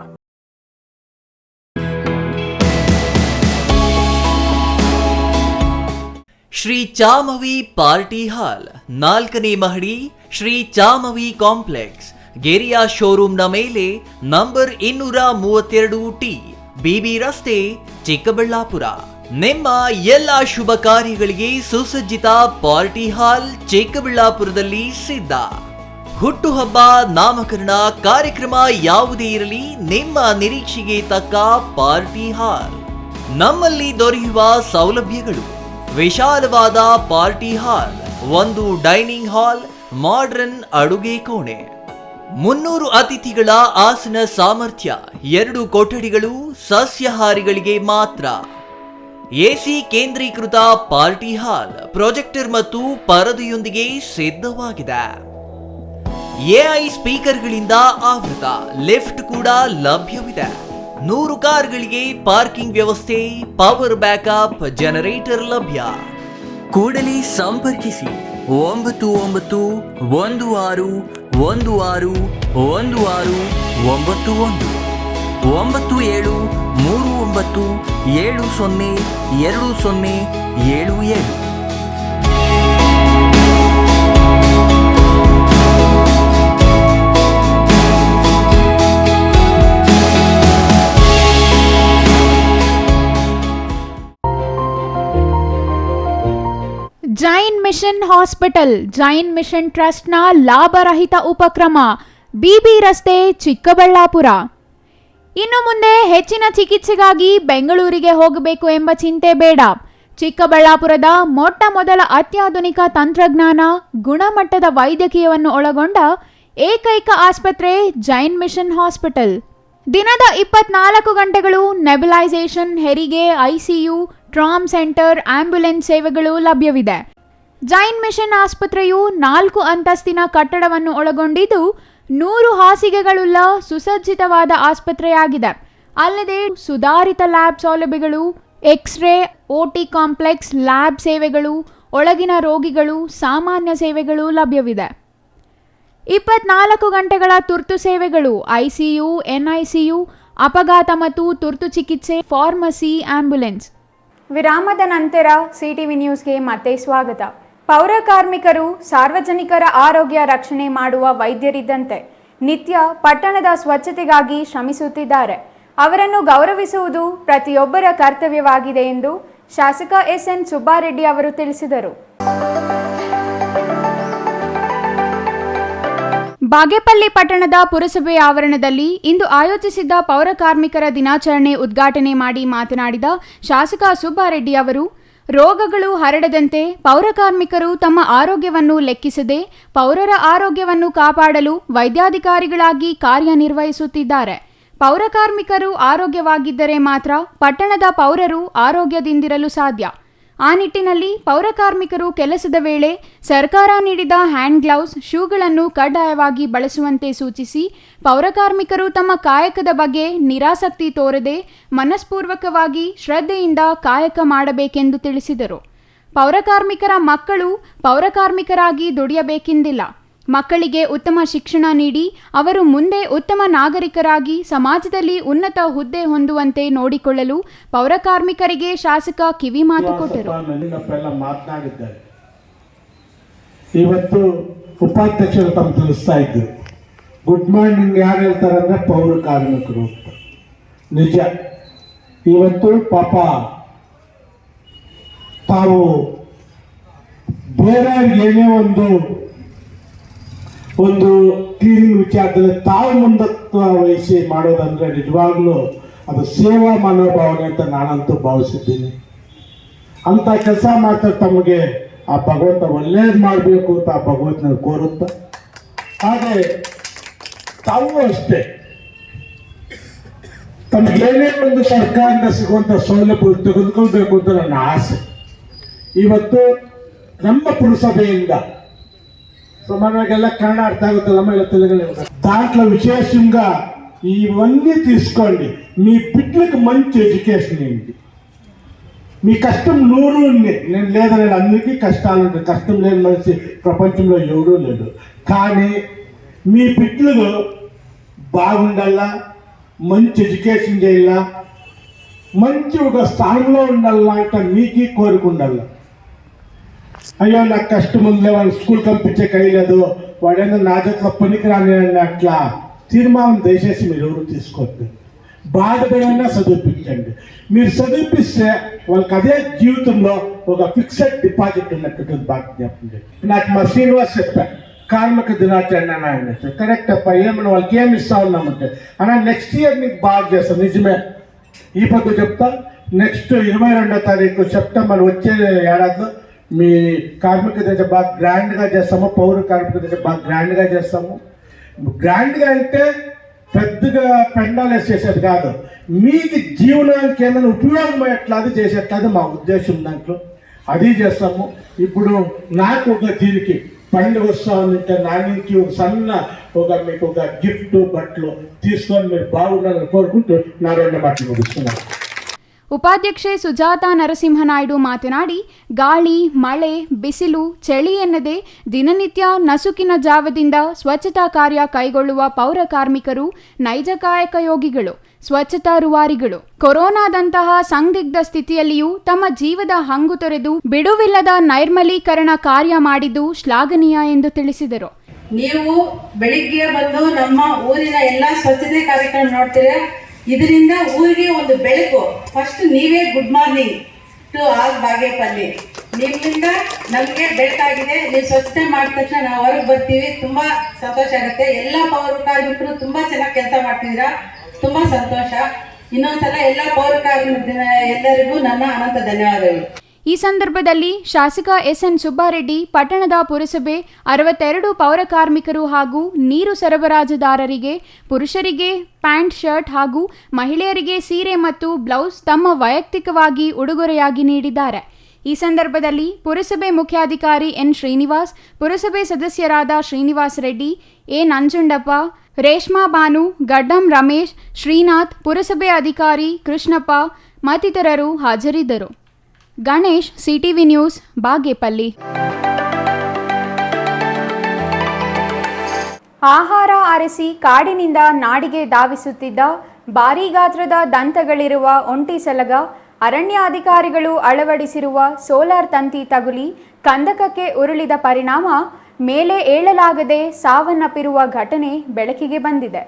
ಶ್ರೀ ಚಾಮವಿ ಪಾರ್ಟಿ ಹಾಲ್, 4ನೇ ಮಹಡಿ, ಶ್ರೀ ಚಾಮವಿ ಕಾಂಪ್ಲೆಕ್ಸ್, ಗೆರಿಯಾ ಶೋರೂಮ್ನ ಮೇಲೆ ನಂಬರ್ 232T, BB ರಸ್ತೆ, ಚಿಕ್ಕಬಳ್ಳಾಪುರ. ನಿಮ್ಮ ಎಲ್ಲ ಶುಭ ಕಾರ್ಯಗಳಿಗೆ ಸುಸಜ್ಜಿತ ಪಾರ್ಟಿ ಹಾಲ್ ಚಿಕ್ಕಬಳ್ಳಾಪುರದಲ್ಲಿ ಸಿದ್ಧ. ಹುಟ್ಟುಹಬ್ಬ, ನಾಮಕರಣ, ಕಾರ್ಯಕ್ರಮ ಯಾವುದೇ ಇರಲಿ, ನಿಮ್ಮ ನಿರೀಕ್ಷೆಗೆ ತಕ್ಕ ಪಾರ್ಟಿ ಹಾಲ್. ನಮ್ಮಲ್ಲಿ ದೊರೆಯುವ ಸೌಲಭ್ಯಗಳು: ವಿಶಾಲವಾದ ಪಾರ್ಟಿ ಹಾಲ್, ಒಂದು ಡೈನಿಂಗ್ ಹಾಲ್, ಮಾಡರ್ನ್ ಅಡುಗೆ ಕೋಣೆ, 300 ಅತಿಥಿಗಳ ಆಸನ ಸಾಮರ್ಥ್ಯ, 2 ಕೊಠಡಿಗಳು ಸಸ್ಯಾಹಾರಿಗಳಿಗೆ ಮಾತ್ರ, ಎಸಿ ಕೇಂದ್ರೀಕೃತ ಪಾರ್ಟಿ ಹಾಲ್, ಪ್ರೊಜೆಕ್ಟರ್ ಮತ್ತು ಪರದೆಯೊಂದಿಗೆ ಸಿದ್ಧವಾಗಿದೆ. ಎಐ ಸ್ಪೀಕರ್ಗಳಿಂದ ಆವೃತ ಲಿಫ್ಟ್ ಕೂಡ ಲಭ್ಯವಿದೆ. 100 ಕಾರ್ಗಳಿಗೆ ಪಾರ್ಕಿಂಗ್ ವ್ಯವಸ್ಥೆ, ಪವರ್ ಬ್ಯಾಕಪ್ ಜನರೇಟರ್ ಲಭ್ಯ. ಕೂಡಲೇ ಸಂಪರ್ಕಿಸಿ 9916161691 9739702077. Jain mission hospital, Jain mission ಟ್ರಸ್ಟ್ನ ಲಾಭರಹಿತ ಉಪಕ್ರಮ, BB ರಸ್ತೆ, ಚಿಕ್ಕಬಳ್ಳಾಪುರ. ಇನ್ನು ಮುಂದೆ ಹೆಚ್ಚಿನ ಚಿಕಿತ್ಸೆಗಾಗಿ ಬೆಂಗಳೂರಿಗೆ ಹೋಗಬೇಕು ಎಂಬ ಚಿಂತೆ ಬೇಡ. ಚಿಕ್ಕಬಳ್ಳಾಪುರದ ಮೊಟ್ಟ ಮೊದಲ ಅತ್ಯಾಧುನಿಕ ತಂತ್ರಜ್ಞಾನ, ಗುಣಮಟ್ಟದ ವೈದ್ಯಕೀಯವನ್ನು ಒಳಗೊಂಡ ಏಕೈಕ ಆಸ್ಪತ್ರೆ ಜೈನ್ ಮಿಷನ್ ಹಾಸ್ಪಿಟಲ್. ದಿನದ 24 ಗಂಟೆಗಳು ನೆಬುಲೈಸೇಷನ್, ಹೆರಿಗೆ, ICU, ಟ್ರಾಮ್ ಸೆಂಟರ್, ಆಂಬ್ಯುಲೆನ್ಸ್ ಸೇವೆಗಳು ಲಭ್ಯವಿದೆ. ಜೈನ್ ಮಿಷನ್ ಆಸ್ಪತ್ರೆಯು 4 ಅಂತಸ್ತಿನ ಕಟ್ಟಡವನ್ನು ಒಳಗೊಂಡಿದ್ದು 100 ಹಾಸಿಗೆಗಳುಳ್ಳ ಸುಸಜ್ಜಿತವಾದ ಆಸ್ಪತ್ರೆಯಾಗಿದೆ. ಅಲ್ಲದೆ ಸುಧಾರಿತ ಲ್ಯಾಬ್ ಸೌಲಭ್ಯಗಳು, ಎಕ್ಸ್ರೇ, OT ಕಾಂಪ್ಲೆಕ್ಸ್, ಲ್ಯಾಬ್ ಸೇವೆಗಳು, ಒಳಗಿನ ರೋಗಿಗಳು, ಸಾಮಾನ್ಯ ಸೇವೆಗಳು ಲಭ್ಯವಿದೆ. 24 ಗಂಟೆಗಳ ತುರ್ತು ಸೇವೆಗಳು, ICU, NICU, ಅಪಘಾತ ಮತ್ತು ತುರ್ತು ಚಿಕಿತ್ಸೆ, ಫಾರ್ಮಸಿ, ಆಂಬ್ಯುಲೆನ್ಸ್. ವಿರಾಮದ ನಂತರ CTV ನ್ಯೂಸ್ಗೆ ಮತ್ತೆ ಸ್ವಾಗತ. ಪೌರ ಕಾರ್ಮಿಕರು ಸಾರ್ವಜನಿಕರ ಆರೋಗ್ಯ ರಕ್ಷಣೆ ಮಾಡುವ ವೈದ್ಯರಿದ್ದಂತೆ ನಿತ್ಯ ಪಟ್ಟಣದ ಸ್ವಚ್ಛತೆಗಾಗಿ ಶ್ರಮಿಸುತ್ತಿದ್ದಾರೆ. ಅವರನ್ನು ಗೌರವಿಸುವುದು ಪ್ರತಿಯೊಬ್ಬರ ಕರ್ತವ್ಯವಾಗಿದೆ ಎಂದು ಶಾಸಕ SN ಸುಬ್ಬಾರೆಡ್ಡಿ ಅವರು ತಿಳಿಸಿದರು. ಬಾಗೇಪಲ್ಲಿ ಪಟ್ಟಣದ ಪುರಸಭೆ ಆವರಣದಲ್ಲಿ ಇಂದು ಆಯೋಜಿಸಿದ್ದ ಪೌರ ಕಾರ್ಮಿಕರ ದಿನಾಚರಣೆ ಉದ್ಘಾಟನೆ ಮಾಡಿ ಮಾತನಾಡಿದ ಶಾಸಕ ಸುಬ್ಬಾರೆಡ್ಡಿ ಅವರು, ರೋಗಗಳು ಹರಡದಂತೆ ಪೌರ ಕಾರ್ಮಿಕರು ತಮ್ಮ ಆರೋಗ್ಯವನ್ನು ಲೆಕ್ಕಿಸದೆ ಪೌರರ ಆರೋಗ್ಯವನ್ನು ಕಾಪಾಡಲು ವೈದ್ಯಾಧಿಕಾರಿಗಳಾಗಿ ಕಾರ್ಯನಿರ್ವಹಿಸುತ್ತಿದ್ದಾರೆ. ಪೌರ ಕಾರ್ಮಿಕರು ಆರೋಗ್ಯವಾಗಿದ್ದರೆ ಮಾತ್ರ ಪಟ್ಟಣದ ಪೌರರು ಆರೋಗ್ಯದಿಂದಿರಲು ಸಾಧ್ಯ. ಆ ನಿಟ್ಟಿನಲ್ಲಿ ಪೌರ ಕಾರ್ಮಿಕರು ಕೆಲಸದ ವೇಳೆ ಸರ್ಕಾರ ನೀಡಿದ ಹ್ಯಾಂಡ್ ಗ್ಲೌಸ್, ಶೂಗಳನ್ನು ಕಡ್ಡಾಯವಾಗಿ ಬಳಸುವಂತೆ ಸೂಚಿಸಿ ಪೌರ ಕಾರ್ಮಿಕರು ತಮ್ಮ ಕಾಯಕದ ಬಗ್ಗೆ ನಿರಾಸಕ್ತಿ ತೋರದೆ ಮನಸ್ಪೂರ್ವಕವಾಗಿ ಶ್ರದ್ಧೆಯಿಂದ ಕಾಯಕ ಮಾಡಬೇಕೆಂದು ತಿಳಿಸಿದರು. ಪೌರ ಕಾರ್ಮಿಕರ ಮಕ್ಕಳು ಪೌರ ಕಾರ್ಮಿಕರಾಗಿ ದುಡಿಯಬೇಕೆಂದಿಲ್ಲ. ಮಕ್ಕಳಿಗೆ ಉತ್ತಮ ಶಿಕ್ಷಣ ನೀಡಿ ಅವರು ಮುಂದೆ ಉತ್ತಮ ನಾಗರಿಕರಾಗಿ ಸಮಾಜದಲ್ಲಿ ಉನ್ನತ ಹುದ್ದೆ ಹೊಂದುವಂತೆ ನೋಡಿಕೊಳ್ಳಲು ಪೌರ ಕಾರ್ಮಿಕರಿಗೆ ಶಾಸಕ ಕಿವಿ ಮಾತು ಕೊಟ್ಟರು. ಮಾತನಾಡಿದ್ದಾರೆ. ಇವತ್ತು ಉಪಾಧ್ಯಕ್ಷರು ತಮ್ಮ ತಿಳಿಸ್ತಾ ಇದ್ರು, ಗುಡ್ ಮಾರ್ನಿಂಗ್ ಯಾರು ಹೇಳ್ತಾರೆ ಅಂದ್ರೆ ಪೌರ ಕಾರ್ಮಿಕರು ಅಂತ. ನಿಜ, ಇವತ್ತು ಪಾಪ ತಾವು ಬೇರೆ ಏನೇ ಒಂದು ಕ್ಲೀನಿಂಗ್ ವಿಚಾರದಲ್ಲಿ ತಾವು ಮುಂದತ್ವ ವಹಿಸಿ ಮಾಡೋದಂದ್ರೆ ನಿಜವಾಗ್ಲೂ ಅದು ಸೇವಾ ಮನೋಭಾವನೆ ಅಂತ ನಾನಂತೂ ಭಾವಿಸಿದ್ದೀನಿ. ಅಂತ ಕೆಲಸ ಮಾಡ್ತಾರೆ. ತಮಗೆ ಆ ಭಗವಂತ ಒಳ್ಳೇದು ಮಾಡಬೇಕು ಅಂತ ಆ ಭಗವಂತನ ಕೋರುತ್ತ, ಹಾಗೆ ತಾವು ಅಷ್ಟೇ ತಮಗೇನೇ ಒಂದು ಸರ್ಕಾರದಿಂದ ಸಿಗುವಂಥ ಸೌಲಭ್ಯ ತೆಗೆದುಕೊಳ್ಬೇಕು ಅಂತ ನನ್ನ ಆಸೆ. ಇವತ್ತು ನಮ್ಮ ಪುರಸಭೆಯಿಂದ సుమారుగా కన్నడ అర్థం అవుతుందమ్మా, ఇలా తెలుగు దాంట్లో విశేషంగా ఇవన్నీ తీసుకోండి. మీ బిడ్డలకు మంచి ఎడ్యుకేషన్ ఏంటి, మీ కష్టం 100 ఉంది. నేను లేదని అందరికీ కష్టాలు ఉంటాయి, కష్టం లేని మనిషి ప్రపంచంలో ఎవడూ లేడు. కానీ మీ బిడ్డలు బాగుండాలా, మంచి ఎడ్యుకేషన్ చేయాలా, మంచి ఒక స్థానంలో ఉండాలా అంటే మీకీ కోరిక ఉండాలా. అయ్యో నాకు కష్టం ఉందిలే, వాళ్ళు స్కూల్ పంపించే కయ్యలేదు, వాడేదో నా చేతిలో పనికిరాని అట్లా తీర్మానం దయచేసి మీరు ఎవరు తీసుకోవద్దు. బాధపడైనా చదివిపించండి. మీరు చదివిపిస్తే వాళ్ళకి అదే జీవితంలో ఒక ఫిక్స్డ్ డిపాజిట్ ఉన్నట్టు బాగా చెప్పండి. నాకు మా శ్రీనివాస్ చెప్పా, కార్మిక దినాచరణ ఆయన కరెక్ట్ అప్ప, ఏమన్నా వాళ్ళకి ఏమి ఇస్తా ఉన్నామంటే అన్న నెక్స్ట్ ఇయర్ నీకు బాగా చేస్తాను. నిజమే, ఈ పొద్దు చెప్తా, నెక్స్ట్ 22వ తారీఖు సెప్టెంబర్ వచ్చే ఏడాదిలో మీ కార్మిక దిన బాగా గ్రాండ్గా చేస్తాము, పౌర కార్మిక దిన బాగా గ్రాండ్గా చేస్తాము. గ్రాండ్గా అంటే పెద్దగా పెండాలు చేసేది కాదు, మీకు జీవనానికి ఏమైనా ఉపయోగమయ్యేట్లాది చేసేట్లాది మా ఉద్దేశం. దాంట్లో అది చేస్తాము. ఇప్పుడు నాకు ఒక దీనికి పండుగ వస్తా ఉంటే నా నుంచి ఒక సన్న మీకు ఒక గిఫ్ట్ బట్టలు తీసుకొని మీరు బాగుండాలని కోరుకుంటూ నా 2 మాటలు ముగిస్తున్నాను. ಉಪಾಧ್ಯಕ್ಷೆ ಸುಜಾತಾ ನರಸಿಂಹನಾಯ್ಡು ಮಾತನಾಡಿ, ಗಾಳಿ, ಮಳೆ, ಬಿಸಿಲು, ಚಳಿ ಎನ್ನದೆ ದಿನನಿತ್ಯ ನಸುಕಿನ ಜಾವದಿಂದ ಸ್ವಚ್ಛತಾ ಕಾರ್ಯ ಕೈಗೊಳ್ಳುವ ಪೌರ ಕಾರ್ಮಿಕರು ನೈಜ ಕಾಯಕ ಯೋಗಿಗಳು, ಸ್ವಚ್ಛತಾ ರೂವಾರಿಗಳು. ಕೊರೋನಾದಂತಹ ಸಂದಿಗ್ಧ ಸ್ಥಿತಿಯಲ್ಲಿಯೂ ತಮ್ಮ ಜೀವದ ಹಂಗು ತೊರೆದು ಬಿಡುವಿಲ್ಲದ ನೈರ್ಮಲೀಕರಣ ಕಾರ್ಯ ಮಾಡಿದ್ದು ಶ್ಲಾಘನೀಯ ಎಂದು ತಿಳಿಸಿದರು. ನೀವು ಬೆಳಿಗ್ಗೆ ಬಂದು ನಮ್ಮ ಊರಿನ ಎಲ್ಲ ಸ್ವಚ್ಛತೆ ಕಾರ್ಯಕ್ರಮ ನೋಡ್ತೀರಾ. ಇದರಿಂದ ಊರಿಗೆ ಒಂದು ಬೆಳಕು. ಫಸ್ಟ್ ನೀವೇ good morning to all Bagepalli. ನಿಮ್ಮಿಂದ ನಮಗೆ ಬೆಳಕಾಗಿದೆ. ನೀವು ಸ್ವಚ್ಛತೆ ಮಾಡಿದ ತಕ್ಷಣ ನಾವು ಹೊರಗೆ ಬರ್ತೀವಿ, ತುಂಬ ಸಂತೋಷ ಆಗುತ್ತೆ. ಎಲ್ಲ ಪೌರ ಕಾರ್ಮಿಕರು ತುಂಬ ಚೆನ್ನಾಗಿ ಕೆಲಸ ಮಾಡ್ತಿದ್ದೀರಾ, ತುಂಬ ಸಂತೋಷ. ಇನ್ನೊಂದ್ಸಲ ಎಲ್ಲ ಪೌರ ಕಾರ್ಮಿಕರ ಎಲ್ಲರಿಗೂ ನನ್ನ ಅನಂತ ಧನ್ಯವಾದಗಳು. ಈ ಸಂದರ್ಭದಲ್ಲಿ ಶಾಸಕ ಎಸ್ಎನ್ ಸುಬ್ಬಾರೆಡ್ಡಿ, ಪಟ್ಟಣದ ಪುರಸಭೆ 62 ಪೌರ ಕಾರ್ಮಿಕರು ಹಾಗೂ ನೀರು ಸರಬರಾಜುದಾರರಿಗೆ ಪುರುಷರಿಗೆ ಪ್ಯಾಂಟ್, ಶರ್ಟ್ ಹಾಗೂ ಮಹಿಳೆಯರಿಗೆ ಸೀರೆ ಮತ್ತು ಬ್ಲೌಸ್ ತಮ್ಮ ವೈಯಕ್ತಿಕವಾಗಿ ಉಡುಗೊರೆಯಾಗಿ ನೀಡಿದ್ದಾರೆ. ಈ ಸಂದರ್ಭದಲ್ಲಿ ಪುರಸಭೆ ಮುಖ್ಯಾಧಿಕಾರಿ ಎನ್ ಶ್ರೀನಿವಾಸ್, ಪುರಸಭೆ ಸದಸ್ಯರಾದ ಶ್ರೀನಿವಾಸ್ ರೆಡ್ಡಿ, ಎ ನಂಜುಂಡಪ್ಪ, ರೇಷ್ಮಾ ಬಾನು, ಗಡ್ಡಂ ರಮೇಶ್, ಶ್ರೀನಾಥ್, ಪುರಸಭೆ ಅಧಿಕಾರಿ ಕೃಷ್ಣಪ್ಪ ಮತ್ತಿತರರು ಹಾಜರಿದ್ದರು. Ganesh, CTV news, Bagepalli. ಆಹಾರ ಅರಸಿ ಕಾಡಿನಿಂದ ನಾಡಿಗೆ ಧಾವಿಸುತ್ತಿದ್ದ ಭಾರೀ ಗಾತ್ರದ ದಂತಗಳಿರುವ ಒಂಟಿ ಸಲಗ ಅರಣ್ಯ ಅಧಿಕಾರಿಗಳು ಅಳವಡಿಸಿರುವ ಸೋಲಾರ್ ತಂತಿ ತಗುಲಿ ಕಂದಕಕ್ಕೆ ಉರುಳಿದ ಪರಿಣಾಮ ಮೇಲೆ ಏಳಲಾಗದೆ ಸಾವನ್ನಪ್ಪಿರುವ ಘಟನೆ ಬೆಳಕಿಗೆ ಬಂದಿದೆ.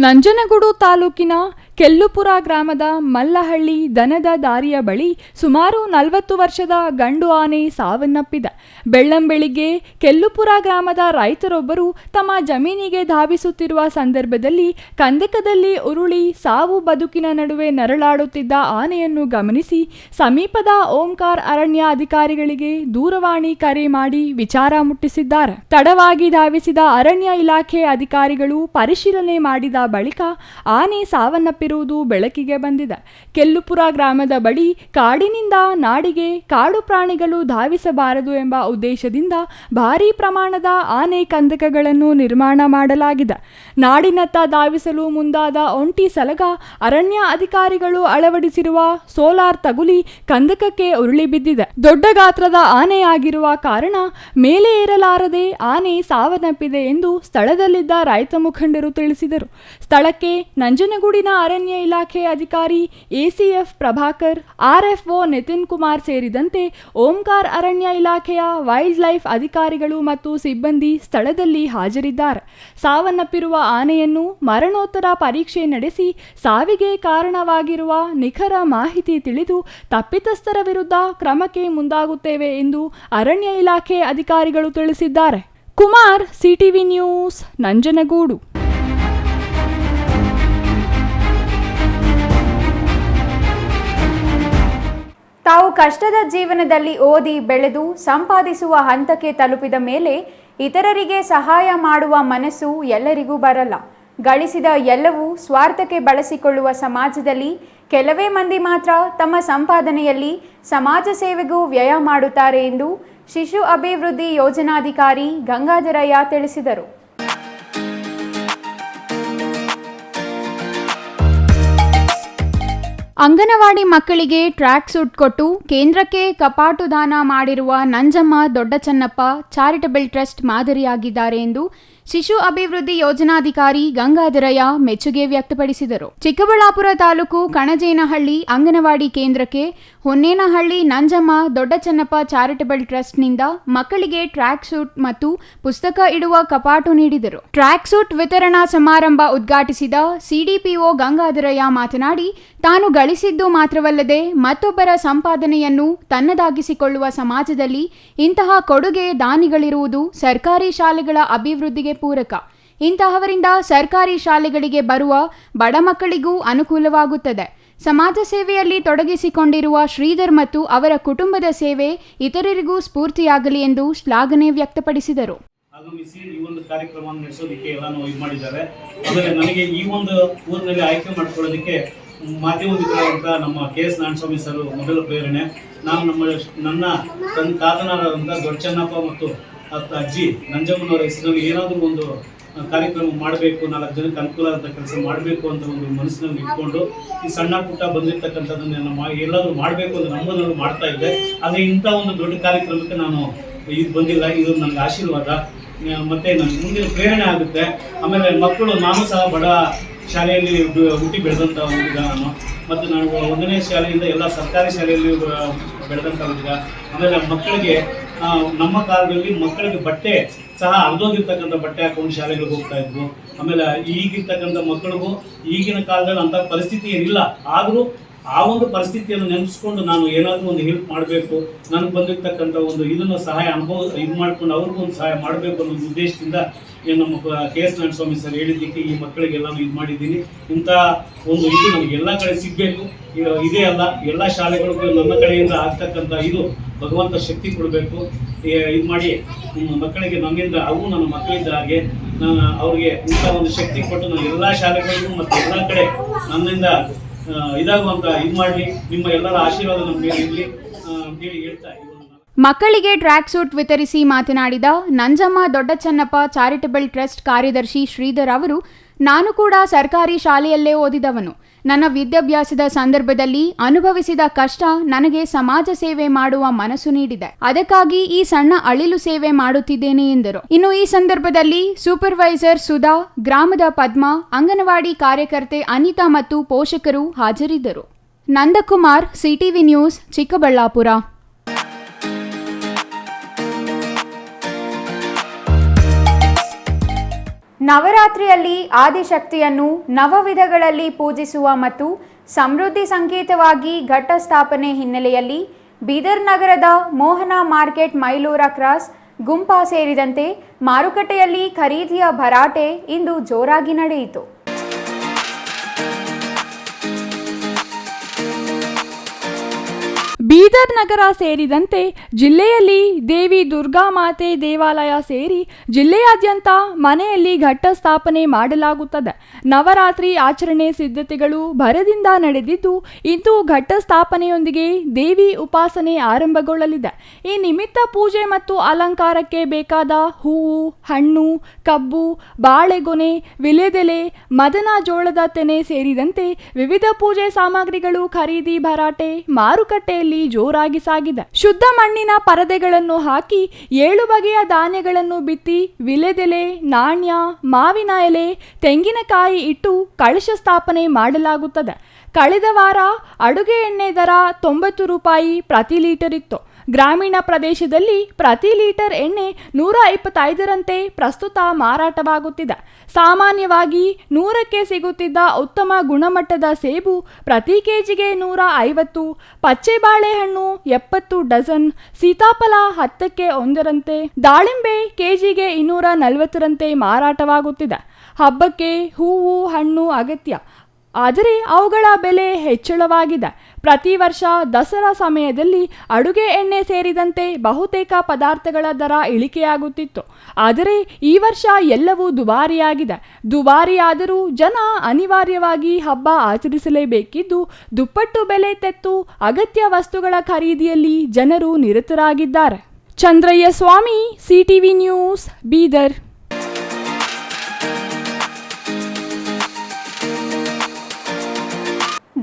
ನಂಜನಗೂಡು ತಾಲೂಕಿನ ಕೆಲ್ಲುಪುರ ಗ್ರಾಮದ ಮಲ್ಲಹಳ್ಳಿ ದನದ ದಾರಿಯ ಬಳಿ ಸುಮಾರು 40 ವರ್ಷದ ಗಂಡು ಆನೆ ಸಾವನ್ನಪ್ಪಿದೆ. ಬೆಳ್ಳಂಬೆಳಿಗ್ಗೆ ಕೆಲ್ಲುಪುರ ಗ್ರಾಮದ ರೈತರೊಬ್ಬರು ತಮ್ಮ ಜಮೀನಿಗೆ ಧಾವಿಸುತ್ತಿರುವ ಸಂದರ್ಭದಲ್ಲಿ ಕಂದಕದಲ್ಲಿ ಉರುಳಿ ಸಾವು ಬದುಕಿನ ನಡುವೆ ನರಳಾಡುತ್ತಿದ್ದ ಆನೆಯನ್ನು ಗಮನಿಸಿ ಸಮೀಪದ ಓಂಕಾರ್ ಅರಣ್ಯ ಅಧಿಕಾರಿಗಳಿಗೆ ದೂರವಾಣಿ ಕರೆ ಮಾಡಿ ವಿಚಾರ ಮುಟ್ಟಿಸಿದ್ದಾರೆ. ತಡವಾಗಿ ಧಾವಿಸಿದ ಅರಣ್ಯ ಇಲಾಖೆ ಅಧಿಕಾರಿಗಳು ಪರಿಶೀಲನೆ ಮಾಡಿದ ಬಳಿಕ ಆನೆ ಸಾವನ್ನಪ್ಪಿರುವುದು ಬೆಳಕಿಗೆ ಬಂದಿದೆ. ಕೆಲ್ಲುಪುರ ಗ್ರಾಮದ ಬಳಿ ಕಾಡಿನಿಂದ ನಾಡಿಗೆ ಕಾಡು ಪ್ರಾಣಿಗಳು ಧಾವಿಸಬಾರದು ಎಂಬ ಉದ್ದೇಶದಿಂದ ಭಾರೀ ಪ್ರಮಾಣದ ಆನೆ ಕಂದಕಗಳನ್ನು ನಿರ್ಮಾಣ ಮಾಡಲಾಗಿದೆ. ನಾಡಿನತ್ತ ಧಾವಿಸಲು ಮುಂದಾದ ಒಂಟಿ ಸಲಗ ಅರಣ್ಯ ಅಧಿಕಾರಿಗಳು ಅಳವಡಿಸಿರುವ ಸೋಲಾರ್ ತಗುಲಿ ಕಂದಕಕ್ಕೆ ಉರುಳಿ ಬಿದ್ದಿದೆ. ದೊಡ್ಡ ಗಾತ್ರದ ಆನೆಯಾಗಿರುವ ಕಾರಣ ಮೇಲೆ ಏರಲಾರದೆ ಆನೆ ಸಾವನ್ನಪ್ಪಿದೆ ಎಂದು ಸ್ಥಳದಲ್ಲಿದ್ದ ರೈತ ಮುಖಂಡರು ತಿಳಿಸಿದರು. ಸ್ಥಳಕ್ಕೆ ನಂಜನಗೂಡಿನ ಅರಣ್ಯ ಇಲಾಖೆ ಅಧಿಕಾರಿ ಎಸಿಎಫ್ ಪ್ರಭಾಕರ್, ಆರ್ಎಫ್ಒ ನಿತಿನ್ ಕುಮಾರ್ ಸೇರಿದಂತೆ ಓಂಕಾರ್ ಅರಣ್ಯ ಇಲಾಖೆಯ ವೈಲ್ಡ್ ಲೈಫ್ ಅಧಿಕಾರಿಗಳು ಮತ್ತು ಸಿಬ್ಬಂದಿ ಸ್ಥಳದಲ್ಲಿ ಹಾಜರಿದ್ದಾರೆ. ಸಾವನ್ನಪ್ಪಿರುವ ಆನೆಯನ್ನು ಮರಣೋತ್ತರ ಪರೀಕ್ಷೆ ನಡೆಸಿ ಸಾವಿಗೆ ಕಾರಣವಾಗಿರುವ ನಿಖರ ಮಾಹಿತಿ ತಿಳಿದು ತಪ್ಪಿತಸ್ಥರ ವಿರುದ್ಧ ಕ್ರಮಕ್ಕೆ ಮುಂದಾಗುತ್ತೇವೆ ಎಂದು ಅರಣ್ಯ ಇಲಾಖೆ ಅಧಿಕಾರಿಗಳು ತಿಳಿಸಿದ್ದಾರೆ. Kumar, CTV news, Nanjangud. ತಾವು ಕಷ್ಟದ ಜೀವನದಲ್ಲಿ ಓದಿ ಬೆಳೆದು ಸಂಪಾದಿಸುವ ಹಂತಕ್ಕೆ ತಲುಪಿದ ಮೇಲೆ ಇತರರಿಗೆ ಸಹಾಯ ಮಾಡುವ ಮನಸ್ಸು ಎಲ್ಲರಿಗೂ ಬರಲ್ಲ. ಗಳಿಸಿದ ಎಲ್ಲವೂ ಸ್ವಾರ್ಥಕ್ಕೆ ಬಳಸಿಕೊಳ್ಳುವ ಸಮಾಜದಲ್ಲಿ ಕೆಲವೇ ಮಂದಿ ಮಾತ್ರ ತಮ್ಮ ಸಂಪಾದನೆಯಲ್ಲಿ ಸಮಾಜ ಸೇವೆಗೂ ವ್ಯಯ ಮಾಡುತ್ತಾರೆ ಎಂದು ಶಿಶು ಅಭಿವೃದ್ಧಿ ಯೋಜನಾಧಿಕಾರಿ ಗಂಗಾಧರಯ್ಯ ತಿಳಿಸಿದರು. ಅಂಗನವಾಡಿ ಮಕ್ಕಳಿಗೆ ಟ್ರ್ಯಾಕ್ ಸೂಟ್ ಕೊಟ್ಟು ಕೇಂದ್ರಕ್ಕೆ ಕಪಾಟು ದಾನ ಮಾಡಿರುವ ನಂಜಮ್ಮ ದೊಡ್ಡಚನ್ನಪ್ಪ ಚಾರಿಟಬಲ್ ಟ್ರಸ್ಟ್ ಮಾದರಿಯಾಗಿದ್ದಾರೆ ಎಂದು ಶಿಶು ಅಭಿವೃದ್ಧಿ ಯೋಜನಾಧಿಕಾರಿ ಗಂಗಾಧರಯ್ಯ ಮೆಚ್ಚುಗೆ ವ್ಯಕ್ತಪಡಿಸಿದರು. ಚಿಕ್ಕಬಳ್ಳಾಪುರ ತಾಲೂಕು ಕಣಜೇನಹಳ್ಳಿ ಅಂಗನವಾಡಿ ಕೇಂದ್ರಕ್ಕೆ ಹೊನ್ನೇನಹಳ್ಳಿ ನಂಜಮ್ಮ ದೊಡ್ಡಚನ್ನಪ್ಪ ಚಾರಿಟಬಲ್ ಟ್ರಸ್ಟ್ನಿಂದ ಮಕ್ಕಳಿಗೆ ಟ್ರ್ಯಾಕ್ ಸೂಟ್ ಮತ್ತು ಪುಸ್ತಕ ಇಡುವ ಕಪಾಟು ನೀಡಿದರು. ಟ್ರ್ಯಾಕ್ ಸೂಟ್ ವಿತರಣಾ ಸಮಾರಂಭ ಉದ್ಘಾಟಿಸಿದ ಸಿಡಿಪಿಒ ಗಂಗಾಧರಯ್ಯ ಮಾತನಾಡಿ, ತಾನು ಗಳಿಸಿದ್ದು ಮಾತ್ರವಲ್ಲದೆ ಮತ್ತೊಬ್ಬರ ಸಂಪಾದನೆಯನ್ನು ತನ್ನದಾಗಿಸಿಕೊಳ್ಳುವ ಸಮಾಜದಲ್ಲಿ ಇಂತಹ ಕೊಡುಗೆ ದಾನಿಗಳಿರುವುದು ಸರ್ಕಾರಿ ಶಾಲೆಗಳ ಅಭಿವೃದ್ಧಿಗೆ ಪೂರಕ. ಇಂತಹವರಿಂದ ಸರ್ಕಾರಿ ಶಾಲೆಗಳಿಗೆ ಬರುವ ಬಡ ಮಕ್ಕಳಿಗೂ ಅನುಕೂಲವಾಗುತ್ತದೆ. ಸಮಾಜ ಸೇವೆಯಲ್ಲಿ ತೊಡಗಿಸಿಕೊಂಡಿರುವ ಶ್ರೀಧರ್ ಮತ್ತು ಅವರ ಕುಟುಂಬದ ಸೇವೆ ಇತರರಿಗೂ ಸ್ಫೂರ್ತಿಯಾಗಲಿ ಎಂದು ಶ್ಲಾಘನೆ ವ್ಯಕ್ತಪಡಿಸಿದರು. ಆಗಮಿಸಿ ಈ ಒಂದು ಕಾರ್ಯಕ್ರಮವನ್ನು ನಡೆಸೋದಕ್ಕೆ ಎಲ್ಲಾನು ಇದು ಮಾಡಿದ್ದಾರೆ. ಆಮೇಲೆ ನನಗೆ ಈ ಒಂದು ಊರಿನಲ್ಲಿ ಆಯ್ಕೆ ಮಾಡ್ಕೊಳ್ಳೋದಕ್ಕೆ ಮಾಧ್ಯಮ ಮಿತ್ರರಾದಂಥ ನಮ್ಮ KS ನಾರಾಯಣಸ್ವಾಮಿ ಸರ್ ಮೊದಲ ಪ್ರೇರಣೆ. ನಾನು ನನ್ನ ತಾತನಾದಂಥ ದೊಡ್ಡಚನ್ನಪ್ಪ ಮತ್ತು ಅಜ್ಜಿ ನಂಜಮ್ಮನವರ ಹೆಸರಿನಲ್ಲಿ ಏನಾದರೂ ಒಂದು ಕಾರ್ಯಕ್ರಮ ಮಾಡಬೇಕು, 4 ಜನಕ್ಕೆ ಅನುಕೂಲ ಆದಂಥ ಕೆಲಸ ಮಾಡಬೇಕು ಅಂತ ಒಂದು ಮನಸ್ಸಿನಲ್ಲಿ ಇಟ್ಕೊಂಡು ಈ ಸಣ್ಣ ಪುಟ್ಟ ಬಂದಿರತಕ್ಕಂಥದ್ದನ್ನು ಎಲ್ಲಾದರೂ ಮಾಡಬೇಕು ಅಂತ ನಮ್ಮನ್ನು ಮಾಡ್ತಾ ಇದ್ದೆ. ಆದರೆ ಇಂಥ ಒಂದು ದೊಡ್ಡ ಕಾರ್ಯಕ್ರಮಕ್ಕೆ ನಾನು ಇದು ಬಂದಿಲ್ಲ. ಇದು ನನಗೆ ಆಶೀರ್ವಾದ ಮತ್ತು ನನಗೆ ಮುಂದಿನ ಪ್ರೇರಣೆ ಆಗುತ್ತೆ. ಆಮೇಲೆ ಮಕ್ಕಳು, ನಾನು ಸಹ ಬಡ ಶಾಲೆಯಲ್ಲಿ ಹುಟ್ಟಿ ಬೆಳೆದಂಥ ಹುಡುಗ ನಾನು, ಮತ್ತು ನಾನು 1ನೇ ಶಾಲೆಯಿಂದ ಎಲ್ಲ ಸರ್ಕಾರಿ ಶಾಲೆಯಲ್ಲಿ ಬೆಳೆದಂಥ ಹುಡುಗ. ಆಮೇಲೆ ಮಕ್ಕಳಿಗೆ ನಮ್ಮ ಕಾಲದಲ್ಲಿ ಮಕ್ಕಳಿಗೆ ಬಟ್ಟೆ ಸಹ ಅರ್ಧೋಗಿರ್ತಕ್ಕಂಥ ಬಟ್ಟೆ ಹಾಕೊಂಡು ಶಾಲೆಗಳಿಗೆ ಹೋಗ್ತಾ ಇದ್ವು. ಆಮೇಲೆ ಈಗಿರ್ತಕ್ಕಂಥ ಮಕ್ಕಳಿಗೂ ಈಗಿನ ಕಾಲದಲ್ಲಿ ಅಂಥ ಪರಿಸ್ಥಿತಿ ಏನಿಲ್ಲ. ಆದರೂ ಆ ಒಂದು ಪರಿಸ್ಥಿತಿಯನ್ನು ನೆನೆಸ್ಕೊಂಡು ನಾನು ಏನಾದರೂ ಒಂದು ಹೆಲ್ಪ್ ಮಾಡಬೇಕು, ನನಗೆ ಬಂದಿರ್ತಕ್ಕಂಥ ಒಂದು ಇದನ್ನು ಸಹಾಯ ಇದು ಮಾಡ್ಕೊಂಡು ಅವ್ರಿಗೂ ಒಂದು ಸಹಾಯ ಮಾಡಬೇಕು ಅನ್ನೋ ಉದ್ದೇಶದಿಂದ ನಮ್ಮ KS ನಾರಾಯಣಸ್ವಾಮಿ ಸರ್ ಹೇಳಿದ್ದಕ್ಕೆ ಈ ಮಕ್ಕಳಿಗೆಲ್ಲನೂ ಇದು ಮಾಡಿದ್ದೀನಿ. ಇಂಥ ಒಂದು ಇದು ನಮಗೆ ಎಲ್ಲ ಕಡೆ ಸಿಗಬೇಕು. ಇದೇ ಅಲ್ಲ, ಎಲ್ಲ ಶಾಲೆಗಳಿಗೂ ನನ್ನ ಕಡೆಯಿಂದ ಆಗ್ತಕ್ಕಂಥ ಇದು ಭಗವಂತ ಶಕ್ತಿ ಕೊಡಬೇಕು. ಇದು ಮಾಡಿ ಮಕ್ಕಳಿಗೆ ನನ್ನಿಂದ, ಅವು ನನ್ನ ಮಕ್ಕಳಿದ್ದ ಹಾಗೆ ನಾನು ಅವ್ರಿಗೆ ಇಂಥ ಒಂದು ಶಕ್ತಿ ಕೊಟ್ಟು ನಾನು ಎಲ್ಲ ಶಾಲೆಗಳಿಗೂ ಮತ್ತು ಎಲ್ಲ ಕಡೆ ನನ್ನಿಂದ ಇದಾಗುವಂತ ಇದು ಮಾಡಲಿ. ನಿಮ್ಮ ಎಲ್ಲರ ಆಶೀರ್ವಾದ ನಮ್ಮ ಮೇಲೆ ಇರಲಿ ಅಂತೇಳಿ ಹೇಳ್ತಾ ಇದ್ದೀನಿ. ಮಕ್ಕಳಿಗೆ ಟ್ರ್ಯಾಕ್ ಸೂಟ್ ವಿತರಿಸಿ ಮಾತನಾಡಿದ ನಂಜಮ್ಮ ದೊಡ್ಡಚನ್ನಪ್ಪ ಚಾರಿಟಬಲ್ ಟ್ರಸ್ಟ್ ಕಾರ್ಯದರ್ಶಿ ಶ್ರೀಧರ್ ಅವರು, ನಾನು ಕೂಡ ಸರ್ಕಾರಿ ಶಾಲೆಯಲ್ಲೇ ಓದಿದವನು. ನನ್ನ ವಿದ್ಯಾಭ್ಯಾಸದ ಸಂದರ್ಭದಲ್ಲಿ ಅನುಭವಿಸಿದ ಕಷ್ಟ ನನಗೆ ಸಮಾಜ ಸೇವೆ ಮಾಡುವ ಮನಸ್ಸು ನೀಡಿದೆ. ಅದಕ್ಕಾಗಿ ಈ ಸಣ್ಣ ಅಳಿಲು ಸೇವೆ ಮಾಡುತ್ತಿದ್ದೇನೆ ಎಂದರು. ಇನ್ನು ಈ ಸಂದರ್ಭದಲ್ಲಿ ಸೂಪರ್ವೈಸರ್ ಸುಧಾ, ಗ್ರಾಮದ ಪದ್ಮ, ಅಂಗನವಾಡಿ ಕಾರ್ಯಕರ್ತೆ ಅನಿತಾ ಮತ್ತು ಪೋಷಕರು ಹಾಜರಿದ್ದರು. Nandakumar, CTV news, Chikkaballapur. ನವರಾತ್ರಿಯಲ್ಲಿ ಆದಿಶಕ್ತಿಯನ್ನು ನವವಿಧಗಳಲ್ಲಿ ಪೂಜಿಸುವ ಮತ್ತು ಸಮೃದ್ಧಿ ಸಂಕೇತವಾಗಿ ಘಟ್ಟ ಸ್ಥಾಪನೆ ಹಿನ್ನೆಲೆಯಲ್ಲಿ ಬೀದರ್ ನಗರದ ಮೋಹನ ಮಾರ್ಕೆಟ್, ಮೈಲೂರ ಕ್ರಾಸ್, ಗುಂಪಾ ಸೇರಿದಂತೆ ಮಾರುಕಟ್ಟೆಯಲ್ಲಿ ಖರೀದಿಯ ಭರಾಟೆ ಇಂದು ಜೋರಾಗಿ ನಡೆಯಿತು. ಬೀದರ್ ನಗರ ಸೇರಿದಂತೆ ಜಿಲ್ಲೆಯಲ್ಲಿ ದೇವಿ ದುರ್ಗಾಮಾತೆ ದೇವಾಲಯ ಸೇರಿ ಜಿಲ್ಲೆಯಾದ್ಯಂತ ಮನೆಯಲ್ಲಿ ಘಟ್ಟ ಸ್ಥಾಪನೆ ಮಾಡಲಾಗುತ್ತದೆ. ನವರಾತ್ರಿ ಆಚರಣೆ ಸಿದ್ಧತೆಗಳು ಭರದಿಂದ ನಡೆದಿದ್ದು, ಇಂದು ಘಟ್ಟ ಸ್ಥಾಪನೆಯೊಂದಿಗೆ ದೇವಿ ಉಪಾಸನೆ ಆರಂಭಗೊಳ್ಳಲಿದೆ. ಈ ನಿಮಿತ್ತ ಪೂಜೆ ಮತ್ತು ಅಲಂಕಾರಕ್ಕೆ ಬೇಕಾದ ಹೂವು, ಹಣ್ಣು, ಕಬ್ಬು, ಬಾಳೆಗೊನೆ, ವಿಳೆದೆಲೆ, ಮದನ ಜೋಳದ ತೆನೆ ಸೇರಿದಂತೆ ವಿವಿಧ ಪೂಜೆ ಸಾಮಗ್ರಿಗಳು ಖರೀದಿ ಭರಾಟೆ ಮಾರುಕಟ್ಟೆಯಲ್ಲಿ ಜೋರಾಗಿ ಸಾಗಿದೆ. ಶುದ್ಧ ಮಣ್ಣಿನ ಪರದೆಗಳನ್ನು ಹಾಕಿ 7 ಬಗೆಯ ಧಾನ್ಯಗಳನ್ನು ಬಿತ್ತಿ ವಿಳೆದೆಲೆ, ನಾಣ್ಯ, ಮಾವಿನ ಎಲೆ, ತೆಂಗಿನಕಾಯಿ ಇಟ್ಟು ಕಳಶ ಸ್ಥಾಪನೆ ಮಾಡಲಾಗುತ್ತದೆ. ಕಳೆದ ವಾರ ಅಡುಗೆ ಎಣ್ಣೆ ದರ 90 ರೂಪಾಯಿ ಪ್ರತಿ ಲೀಟರ್ ಇತ್ತು. ಗ್ರಾಮೀಣ ಪ್ರದೇಶದಲ್ಲಿ ಪ್ರತಿ ಲೀಟರ್ ಎಣ್ಣೆ 125ರಂತೆ ಪ್ರಸ್ತುತ ಮಾರಾಟವಾಗುತ್ತಿದೆ. ಸಾಮಾನ್ಯವಾಗಿ 100ಕ್ಕೆ ಸಿಗುತ್ತಿದ್ದ ಉತ್ತಮ ಗುಣಮಟ್ಟದ ಸೇಬು ಪ್ರತಿ ಕೆಜಿಗೆ 150, ಪಚ್ಚೆ ಬಾಳೆಹಣ್ಣು 70 ಡಜನ್, ಸೀತಾಫಲ 10ಕ್ಕೆ 1ರಂತೆ, ದಾಳಿಂಬೆ ಕೆಜಿಗೆ 240ರಂತೆ ಮಾರಾಟವಾಗುತ್ತಿದೆ. ಹಬ್ಬಕ್ಕೆ ಹೂವು, ಹಣ್ಣು ಅಗತ್ಯ, ಆದರೆ ಅವುಗಳ ಬೆಲೆ ಹೆಚ್ಚಳವಾಗಿದೆ. ಪ್ರತಿ ವರ್ಷ ದಸರಾ ಸಮಯದಲ್ಲಿ ಅಡುಗೆ ಎಣ್ಣೆ ಸೇರಿದಂತೆ ಬಹುತೇಕ ಪದಾರ್ಥಗಳ ದರ ಇಳಿಕೆಯಾಗುತ್ತಿತ್ತು. ಆದರೆ ಈ ವರ್ಷ ಎಲ್ಲವೂ ದುಬಾರಿಯಾಗಿದೆ. ದುಬಾರಿಯಾದರೂ ಜನ ಅನಿವಾರ್ಯವಾಗಿ ಹಬ್ಬ ಆಚರಿಸಲೇಬೇಕಿದ್ದು, ದುಪ್ಪಟ್ಟು ಬೆಲೆ ತೆತ್ತು ಅಗತ್ಯ ವಸ್ತುಗಳ ಖರೀದಿಯಲ್ಲಿ ಜನರು ನಿರತರಾಗಿದ್ದಾರೆ. ಚಂದ್ರಯ್ಯ ಸ್ವಾಮಿ, ಸಿಟಿವಿ ನ್ಯೂಸ್, ಬೀದರ್.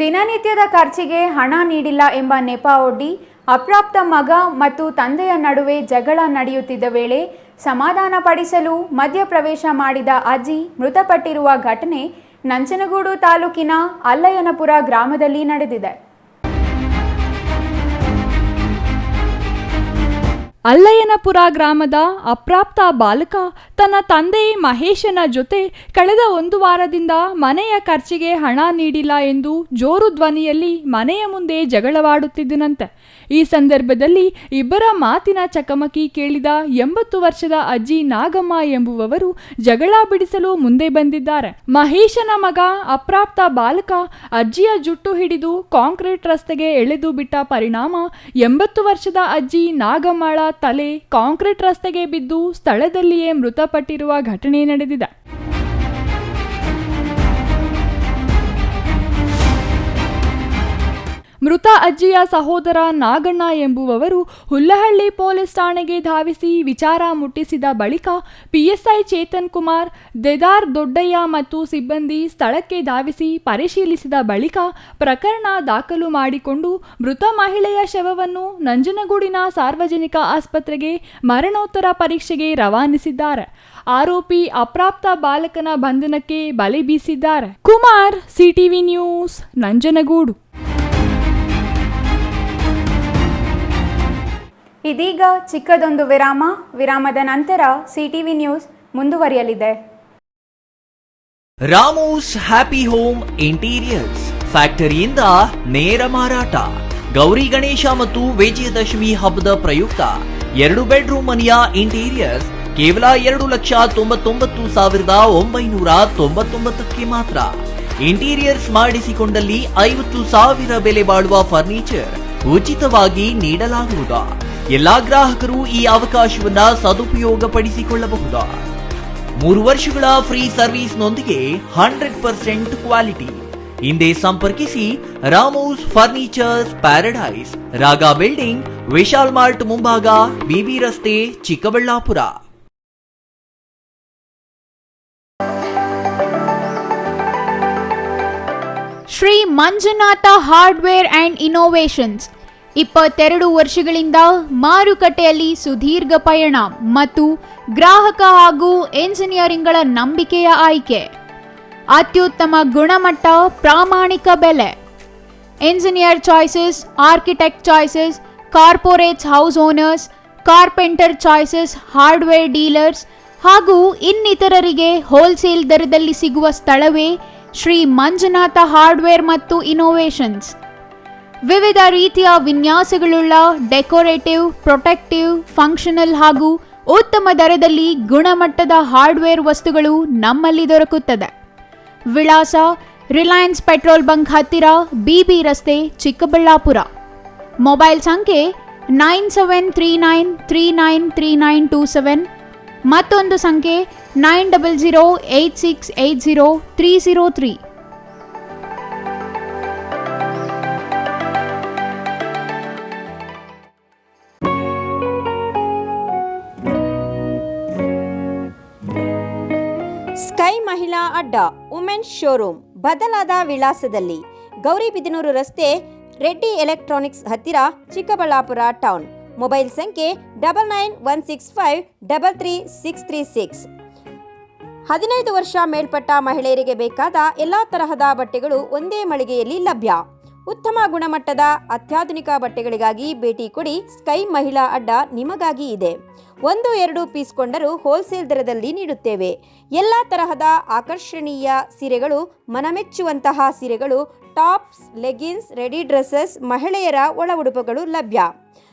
ದಿನನಿತ್ಯದ ಖರ್ಚಿಗೆ ಹಣ ನೀಡಿಲ್ಲ ಎಂಬ ನೆಪ ಒಡ್ಡಿ ಅಪ್ರಾಪ್ತ ಮಗ ಮತ್ತು ತಂದೆಯ ನಡುವೆ ಜಗಳ ನಡೆಯುತ್ತಿದ್ದ ವೇಳೆ ಸಮಾಧಾನ ಪಡಿಸಲು ಮಧ್ಯಪ್ರವೇಶ ಮಾಡಿದ ಅಜ್ಜಿ ಮೃತಪಟ್ಟಿರುವ ಘಟನೆ ನಂಜನಗೂಡು ತಾಲೂಕಿನ ಅಲ್ಲಯ್ಯನಪುರ ಗ್ರಾಮದಲ್ಲಿ ನಡೆದಿದೆ. ಅಲ್ಲಯ್ಯನಪುರ ಗ್ರಾಮದ ಅಪ್ರಾಪ್ತ ಬಾಲಕ ತನ್ನ ತಂದೆ ಮಹೇಶನ ಜೊತೆ ಕಳೆದ 1 ವಾರದಿಂದ ಮನೆಯ ಖರ್ಚಿಗೆ ಹಣ ನೀಡಿಲ್ಲ ಎಂದು ಜೋರು ಧ್ವನಿಯಲ್ಲಿ ಮನೆಯ ಮುಂದೆ ಜಗಳವಾಡುತ್ತಿದ್ದನಂತೆ. ಈ ಸಂದರ್ಭದಲ್ಲಿ ಇಬ್ಬರ ಮಾತಿನ ಚಕಮಕಿ ಕೇಳಿದ 80 ವರ್ಷದ ಅಜ್ಜಿ ನಾಗಮ್ಮ ಎಂಬುವವರು ಜಗಳ ಬಿಡಿಸಲು ಮುಂದೆ ಬಂದಿದ್ದಾರೆ. ಮಹೇಶನ ಮಗ ಅಪ್ರಾಪ್ತ ಬಾಲಕ ಅಜ್ಜಿಯ ಜುಟ್ಟು ಹಿಡಿದು ಕಾಂಕ್ರೀಟ್ ರಸ್ತೆಗೆ ಎಳೆದು ಬಿಟ್ಟ ಪರಿಣಾಮ 80 ವರ್ಷದ ಅಜ್ಜಿ ನಾಗಮ್ಮಳ ತಲೆ ಕಾಂಕ್ರೀಟ್ ರಸ್ತೆಗೆ ಬಿದ್ದು ಸ್ಥಳದಲ್ಲಿಯೇ ಮೃತಪಟ್ಟಿರುವ ಘಟನೆ ನಡೆದಿದೆ. ಮೃತ ಅಜ್ಜಿಯ ಸಹೋದರ ನಾಗಣ್ಣ ಎಂಬುವವರು ಹುಲ್ಲಹಳ್ಳಿ ಪೊಲೀಸ್ ಠಾಣೆಗೆ ಧಾವಿಸಿ ವಿಚಾರ ಮುಟ್ಟಿಸಿದ ಬಳಿಕ ಪಿಎಸ್ಐ ಚೇತನ್ ಕುಮಾರ್, ದೇದಾರ್ ದೊಡ್ಡಯ್ಯ ಮತ್ತು ಸಿಬ್ಬಂದಿ ಸ್ಥಳಕ್ಕೆ ಧಾವಿಸಿ ಪರಿಶೀಲಿಸಿದ ಬಳಿಕ ಪ್ರಕರಣ ದಾಖಲು ಮಾಡಿಕೊಂಡು ಮೃತ ಮಹಿಳೆಯ ಶವವನ್ನು ನಂಜನಗೂಡಿನ ಸಾರ್ವಜನಿಕ ಆಸ್ಪತ್ರೆಗೆ ಮರಣೋತ್ತರ ಪರೀಕ್ಷೆಗೆ ರವಾನಿಸಿದ್ದಾರೆ. ಆರೋಪಿ ಅಪ್ರಾಪ್ತ ಬಾಲಕನ ಬಂಧನಕ್ಕೆ ಬಲೆ ಬೀಸಿದ್ದಾರೆ. Kumar, CTV news, Nanjangud. ಇದೀಗ ಚಿಕ್ಕದೊಂದು ವಿರಾಮದ ನಂತರ ಸಿಟಿವಿ ನ್ಯೂಸ್ ಮುಂದುವರಿಯಲಿದೆ. ರಾಮೋಸ್ ಹ್ಯಾಪಿ ಹೋಮ್ ಇಂಟೀರಿಯರ್ಸ್ ಫ್ಯಾಕ್ಟರಿಯಿಂದ ನೇರ ಮಾರಾಟ. ಗೌರಿ ಗಣೇಶ ಮತ್ತು ವಿಜಯದಶಮಿ ಹಬ್ಬದ ಪ್ರಯುಕ್ತ 2 ಬೆಡ್ರೂಮ್ ಮನೆಯ ಇಂಟೀರಿಯರ್ಸ್ ಕೇವಲ 2,99,999ಕ್ಕೆ ಮಾತ್ರ. ಇಂಟೀರಿಯರ್ಸ್ ಮಾಡಿಸಿಕೊಂಡಲ್ಲಿ 50,000 ಬೆಲೆ ಬಾಳುವ ಫರ್ನಿಚರ್ ಉಚಿತವಾಗಿ ನೀಡಲಾಗುವುದು. ಎಲ್ಲಾ ಗ್ರಾಹಕರು ಈ ಅವಕಾಶವನ್ನ ಸದುಪಯೋಗ ಪಡಿಸಿಕೊಳ್ಳಬಹುದು. 3 ವರ್ಷಗಳ ಫ್ರೀ ಸರ್ವಿಸ್ನೊಂದಿಗೆ 100% ಕ್ವಾಲಿಟಿ. ಹಿಂದೆ ಸಂಪರ್ಕಿಸಿ Ramos furnitures paradise, Raga building, Vishal mart ಮುಂಭಾಗ, ಬಿಬಿ ರಸ್ತೆ, Chikkaballapur. Shri Manjunatha hardware and innovations 22 ವರ್ಷಗಳಿಂದ ಮಾರುಕಟ್ಟೆಯಲ್ಲಿ ಸುದೀರ್ಘ ಪಯಣ ಮತ್ತು ಗ್ರಾಹಕ ಹಾಗೂ ಎಂಜಿನಿಯರಿಂಗ್ಗಳ ನಂಬಿಕೆಯ ಆಯ್ಕೆ. ಅತ್ಯುತ್ತಮ ಗುಣಮಟ್ಟ, ಪ್ರಾಮಾಣಿಕ ಬೆಲೆ. Engineer choices, architect choices, corporates, house owners, carpenter choices, hardware dealers ಹಾಗೂ ಇನ್ನಿತರರಿಗೆ ಹೋಲ್ಸೇಲ್ ದರದಲ್ಲಿ ಸಿಗುವ ಸ್ಥಳವೇ ಶ್ರೀ ಮಂಜುನಾಥ ಹಾರ್ಡ್ವೇರ್ ಮತ್ತು ಇನ್ನೋವೇಷನ್ಸ್. ವಿವಿಧ ರೀತಿಯ ವಿನ್ಯಾಸಗಳುಳ್ಳ ಡೆಕೋರೇಟಿವ್, ಪ್ರೊಟೆಕ್ಟಿವ್, ಫಂಕ್ಷನಲ್ ಹಾಗೂ ಉತ್ತಮ ದರದಲ್ಲಿ ಗುಣಮಟ್ಟದ ಹಾರ್ಡ್ವೇರ್ ವಸ್ತುಗಳು ನಮ್ಮಲ್ಲಿ ದೊರಕುತ್ತದೆ. ವಿಳಾಸ: ರಿಲಯನ್ಸ್ ಪೆಟ್ರೋಲ್ ಬಂಕ್ ಹತ್ತಿರ, ಬಿಬಿ ರಸ್ತೆ, ಚಿಕ್ಕಬಳ್ಳಾಪುರ. ಮೊಬೈಲ್ ಸಂಖ್ಯೆ 9739393927. ಮತ್ತೊಂದು ಸಂಖ್ಯೆ 9008680303. ಸ್ಕೈ ಮಹಿಳಾ ಅಡ್ಡ ವುಮೆನ್ಸ್ ಶೋರೂಮ್ ಬದಲಾದ ವಿಳಾಸದಲ್ಲಿ, ಗೌರಿಬಿದನೂರು ರಸ್ತೆ, ರೆಡ್ಡಿ ಎಲೆಕ್ಟ್ರಾನಿಕ್ಸ್ ಹತ್ತಿರ, ಚಿಕ್ಕಬಳ್ಳಾಪುರ ಟೌನ್. ಮೊಬೈಲ್ ಸಂಖ್ಯೆ 9916533636. 15 ವರ್ಷ ಮೇಲ್ಪಟ್ಟ ಮಹಿಳೆಯರಿಗೆ ಬೇಕಾದ ಎಲ್ಲ ತರಹದ ಬಟ್ಟೆಗಳು ಒಂದೇ ಮಳಿಗೆಯಲ್ಲಿ ಲಭ್ಯ. ಉತ್ತಮ ಗುಣಮಟ್ಟದ ಅತ್ಯಾಧುನಿಕ ಬಟ್ಟೆಗಳಿಗಾಗಿ ಭೇಟಿ ಕೊಡಿ. ಸ್ಕೈ ಮಹಿಳಾ ಅಡ್ಡ ನಿಮಗಾಗಿ ಇದೆ. 1-2 ಪೀಸ್ ಕೊಂಡರೂ ಹೋಲ್ಸೇಲ್ ದರದಲ್ಲಿ ನೀಡುತ್ತೇವೆ. ಎಲ್ಲ ತರಹದ ಆಕರ್ಷಣೀಯ ಸೀರೆಗಳು, ಮನಮೆಚ್ಚುವಂತಹ ಸೀರೆಗಳು, ಟಾಪ್ಸ್, ಲೆಗಿನ್ಸ್, ರೆಡಿ ಡ್ರೆಸ್ಸಸ್, ಮಹಿಳೆಯರ ಒಳ ಉಡುಪುಗಳು ಲಭ್ಯ.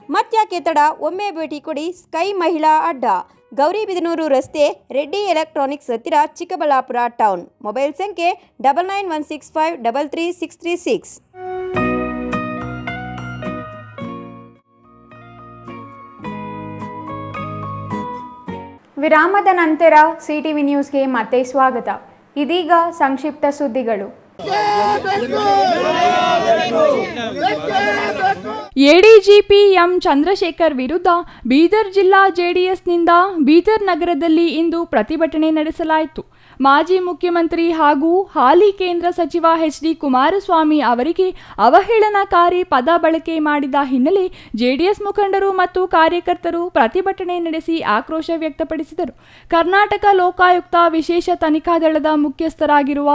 ಮತ್ಯಾಕೆ ತಡ, ಒಮ್ಮೆ ಭೇಟಿ ಕೊಡಿ. ಸ್ಕೈ ಮಹಿಳಾ ಅಡ್ಡ, ಗೌರಿಬಿದನೂರು ರಸ್ತೆ, ರೆಡ್ಡಿ ಎಲೆಕ್ಟ್ರಾನಿಕ್ಸ್ ಹತ್ತಿರ, ಚಿಕ್ಕಬಳ್ಳಾಪುರ ಟೌನ್. ಮೊಬೈಲ್ ಸಂಖ್ಯೆ 9916533636. ವಿರಾಮದ ನಂತರ ಸಿಟಿವಿ ನ್ಯೂಸ್ಗೆ ಮತ್ತೆ ಸ್ವಾಗತ. ಇದೀಗ ಸಂಕ್ಷಿಪ್ತ ಸುದ್ದಿಗಳು. ಎಡಿಜಿಪಿ ಎಂ ಚಂದ್ರಶೇಖರ್ ವಿರುದ್ಧ ಬೀದರ್ ಜಿಲ್ಲಾ ಜೆಡಿಎಸ್ನಿಂದ ಬೀದರ್ ನಗರದಲ್ಲಿ ಇಂದು ಪ್ರತಿಭಟನೆ ನಡೆಸಲಾಯಿತು. ಮಾಜಿ ಮುಖ್ಯಮಂತ್ರಿ ಹಾಗೂ ಹಾಲಿ ಕೇಂದ್ರ ಸಚಿವ ಎಚ್.ಡಿ. ಕುಮಾರಸ್ವಾಮಿ ಅವರಿಗೆ ಅವಹೇಳನಕಾರಿ ಪದ ಬಳಕೆ ಮಾಡಿದ ಹಿನ್ನೆಲೆ ಜೆಡಿಎಸ್ ಮುಖಂಡರು ಮತ್ತು ಕಾರ್ಯಕರ್ತರು ಪ್ರತಿಭಟನೆ ನಡೆಸಿ ಆಕ್ರೋಶ ವ್ಯಕ್ತಪಡಿಸಿದರು. ಕರ್ನಾಟಕ ಲೋಕಾಯುಕ್ತ ವಿಶೇಷ ತನಿಖಾ ದಳದ ಮುಖ್ಯಸ್ಥರಾಗಿರುವ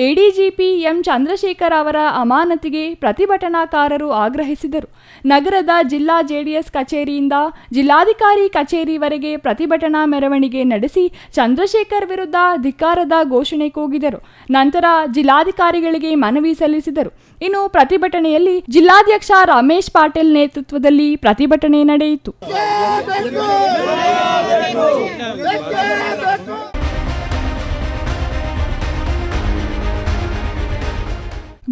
ಎಡಿಜಿಪಿ ಎಂ ಚಂದ್ರಶೇಖರ್ ಅವರ ಅಮಾನತಿಗೆ ಪ್ರತಿಭಟನಾಕಾರರು ಆಗ್ರಹಿಸಿದರು. ನಗರದ ಜಿಲ್ಲಾ ಜೆಡಿಎಸ್ ಕಚೇರಿಯಿಂದ ಜಿಲ್ಲಾಧಿಕಾರಿ ಕಚೇರಿವರೆಗೆ ಪ್ರತಿಭಟನಾ ಮೆರವಣಿಗೆ ನಡೆಸಿ ಚಂದ್ರಶೇಖರ್ ವಿರುದ್ಧ ಧಿಕ್ಕಾರದ ಘೋಷಣೆ ಕೂಗಿದರು. ನಂತರ ಜಿಲ್ಲಾಧಿಕಾರಿಗಳಿಗೆ ಮನವಿ ಸಲ್ಲಿಸಿದರು. ಇನ್ನು ಪ್ರತಿಭಟನೆಯಲ್ಲಿ ಜಿಲ್ಲಾಧ್ಯಕ್ಷ ರಮೇಶ್ ಪಾಟೀಲ್ ನೇತೃತ್ವದಲ್ಲಿ ಪ್ರತಿಭಟನೆ ನಡೆಯಿತು.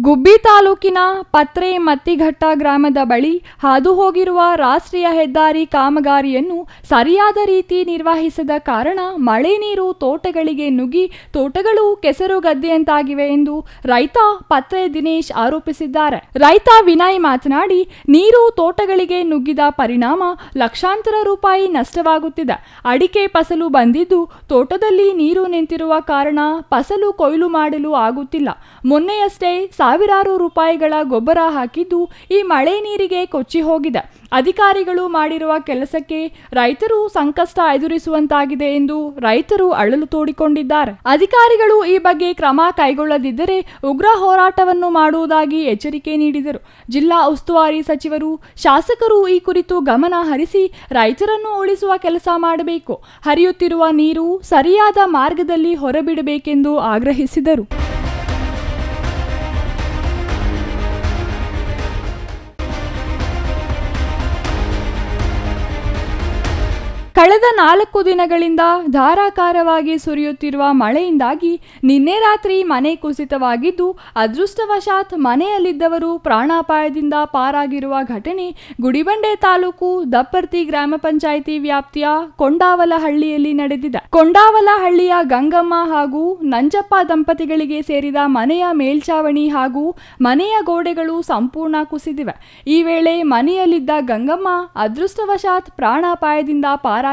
ಗುಬ್ಬಿ ತಾಲೂಕಿನ ಪತ್ರೆ ಮತ್ತಿಘಟ್ಟ ಗ್ರಾಮದ ಬಳಿ ಹಾದು ಹೋಗಿರುವ ರಾಷ್ಟ್ರೀಯ ಹೆದ್ದಾರಿ ಕಾಮಗಾರಿಯನ್ನು ಸರಿಯಾದ ರೀತಿ ನಿರ್ವಹಿಸದ ಕಾರಣ ಮಳೆ ನೀರು ತೋಟಗಳಿಗೆ ನುಗ್ಗಿ ತೋಟಗಳು ಕೆಸರು ಗದ್ದೆಯಂತಾಗಿವೆ ಎಂದು ರೈತ ಪತ್ರೆ ದಿನೇಶ್ ಆರೋಪಿಸಿದ್ದಾರೆ. ರೈತ ವಿನಯ್ ಮಾತನಾಡಿ, ನೀರು ತೋಟಗಳಿಗೆ ನುಗ್ಗಿದ ಪರಿಣಾಮ ಲಕ್ಷಾಂತರ ರೂಪಾಯಿ ನಷ್ಟವಾಗುತ್ತಿದೆ. ಅಡಿಕೆ ಫಸಲು ಬಂದಿದ್ದು ತೋಟದಲ್ಲಿ ನೀರು ನಿಂತಿರುವ ಕಾರಣ ಫಸಲು ಕೊಯ್ಲು ಮಾಡಲು ಆಗುತ್ತಿಲ್ಲ. ಮೊನ್ನೆಯಷ್ಟೇ ಸಾವಿರಾರು ರೂಪಾಯಿಗಳ ಗೊಬ್ಬರ ಹಾಕಿದ್ದು ಈ ಮಳೆ ನೀರಿಗೆ ಕೊಚ್ಚಿ ಹೋಗಿದೆ. ಅಧಿಕಾರಿಗಳು ಮಾಡಿರುವ ಕೆಲಸಕ್ಕೆ ರೈತರು ಸಂಕಷ್ಟ ಎದುರಿಸುವಂತಾಗಿದೆ ಎಂದು ರೈತರು ಅಳಲು ತೋಡಿಕೊಂಡಿದ್ದಾರೆ. ಅಧಿಕಾರಿಗಳು ಈ ಬಗ್ಗೆ ಕ್ರಮ ಕೈಗೊಳ್ಳದಿದ್ದರೆ ಉಗ್ರ ಹೋರಾಟವನ್ನು ಮಾಡುವುದಾಗಿ ಎಚ್ಚರಿಕೆ ನೀಡಿದರು. ಜಿಲ್ಲಾ ಉಸ್ತುವಾರಿ ಸಚಿವರು, ಶಾಸಕರು ಈ ಕುರಿತು ಗಮನ ಹರಿಸಿ ರೈತರನ್ನು ಉಳಿಸುವ ಕೆಲಸ ಮಾಡಬೇಕು. ಹರಿಯುತ್ತಿರುವ ನೀರು ಸರಿಯಾದ ಮಾರ್ಗದಲ್ಲಿ ಹೊರಬಿಡಬೇಕೆಂದು ಆಗ್ರಹಿಸಿದರು. ಕಳೆದ 4 ದಿನಗಳಿಂದ ಧಾರಾಕಾರವಾಗಿ ಸುರಿಯುತ್ತಿರುವ ಮಳೆಯಿಂದಾಗಿ ನಿನ್ನೆ ರಾತ್ರಿ ಮನೆ ಕುಸಿತವಾಗಿದ್ದು, ಅದೃಷ್ಟವಶಾತ್ ಮನೆಯಲ್ಲಿದ್ದವರು ಪ್ರಾಣಾಪಾಯದಿಂದ ಪಾರಾಗಿರುವ ಘಟನೆ ಗುಡಿಬಂಡೆ ತಾಲೂಕು ದಪ್ಪರ್ತಿ ಗ್ರಾಮ ಪಂಚಾಯಿತಿ ವ್ಯಾಪ್ತಿಯ ಕೊಂಡಾವಲಹಳ್ಳಿಯಲ್ಲಿ ನಡೆದಿದೆ. ಕೊಂಡಾವಲಹಳ್ಳಿಯ ಗಂಗಮ್ಮ ಹಾಗೂ ನಂಜಪ್ಪ ದಂಪತಿಗಳಿಗೆ ಸೇರಿದ ಮನೆಯ ಮೇಲ್ಛಾವಣಿ ಹಾಗೂ ಮನೆಯ ಗೋಡೆಗಳು ಸಂಪೂರ್ಣ ಕುಸಿದಿವೆ. ಈ ವೇಳೆ ಮನೆಯಲ್ಲಿದ್ದ ಗಂಗಮ್ಮ ಅದೃಷ್ಟವಶಾತ್ ಪ್ರಾಣಾಪಾಯದಿಂದ ಪಾರಾಗಿದ್ದಾರೆ.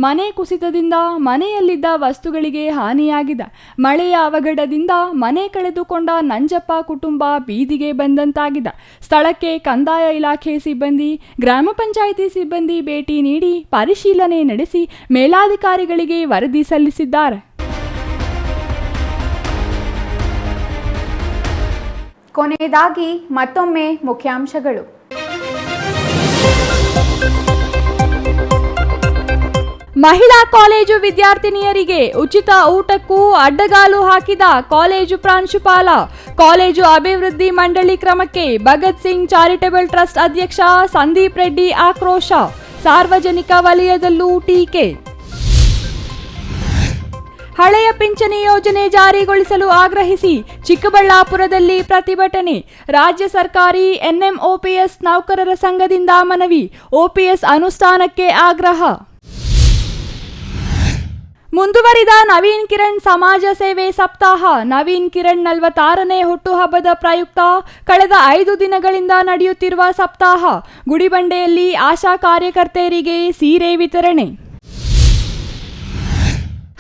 ಮನೆ ಕುಸಿತದಿಂದ ಮನೆಯಲ್ಲಿದ್ದ ವಸ್ತುಗಳಿಗೆ ಹಾನಿಯಾಗಿದೆ. ಮಳೆಯ ಅವಘಡದಿಂದ ಮನೆ ಕಳೆದುಕೊಂಡ ನಂಜಪ್ಪ ಕುಟುಂಬ ಬೀದಿಗೆ ಬಂದಂತಾಗಿದೆ. ಸ್ಥಳಕ್ಕೆ ಕಂದಾಯ ಇಲಾಖೆ ಸಿಬ್ಬಂದಿ, ಗ್ರಾಮ ಪಂಚಾಯಿತಿ ಸಿಬ್ಬಂದಿ ಭೇಟಿ ನೀಡಿ ಪರಿಶೀಲನೆ ನಡೆಸಿ ಮೇಲಾಧಿಕಾರಿಗಳಿಗೆ ವರದಿ ಸಲ್ಲಿಸಿದ್ದಾರೆ. ಕೊನೆಯದಾಗಿ ಮತ್ತೊಮ್ಮೆ ಮುಖ್ಯಾಂಶಗಳು. ಮಹಿಳಾ ಕಾಲೇಜು ವಿದ್ಯಾರ್ಥಿನಿಯರಿಗೆ ಉಚಿತ ಊಟಕ್ಕೂ ಅಡ್ಡಗಾಲು ಹಾಕಿದ ಕಾಲೇಜು ಪ್ರಾಂಶುಪಾಲ. ಕಾಲೇಜು ಅಭಿವೃದ್ಧಿ ಮಂಡಳಿ ಕ್ರಮಕ್ಕೆ ಭಗತ್ ಸಿಂಗ್ ಚಾರಿಟೇಬಲ್ ಟ್ರಸ್ಟ್ ಅಧ್ಯಕ್ಷ ಸಂದೀಪ್ ರೆಡ್ಡಿ ಆಕ್ರೋಶ. ಸಾರ್ವಜನಿಕ ವಲಯದಲ್ಲೂ ಟೀಕೆ. ಹಳೆಯ ಪಿಂಚಣಿ ಯೋಜನೆ ಜಾರಿಗೊಳಿಸಲು ಆಗ್ರಹಿಸಿ ಚಿಕ್ಕಬಳ್ಳಾಪುರದಲ್ಲಿ ಪ್ರತಿಭಟನೆ. ರಾಜ್ಯ ಸರ್ಕಾರಿ ಎನ್ಎಂಒಪಿಎಸ್ ನೌಕರರ ಸಂಘದಿಂದ ಮನವಿ. ಒಪಿಎಸ್ ಅನುಷ್ಠಾನಕ್ಕೆ ಆಗ್ರಹ. ಮುಂದುವರಿದ ನವೀನ್ ಕಿರಣ್ ಸಮಾಜ ಸೇವೆ ಸಪ್ತಾಹ. ನವೀನ್ ಕಿರಣ್ 46ನೇ ಹುಟ್ಟುಹಬ್ಬದ ಪ್ರಯುಕ್ತ ಕಳೆದ 5 ದಿನಗಳಿಂದ ನಡೆಯುತ್ತಿರುವ ಸಪ್ತಾಹ. ಗುಡಿಬಂಡೆಯಲ್ಲಿ ಆಶಾ ಕಾರ್ಯಕರ್ತೆಯರಿಗೆ ಸೀರೆ ವಿತರಣೆ.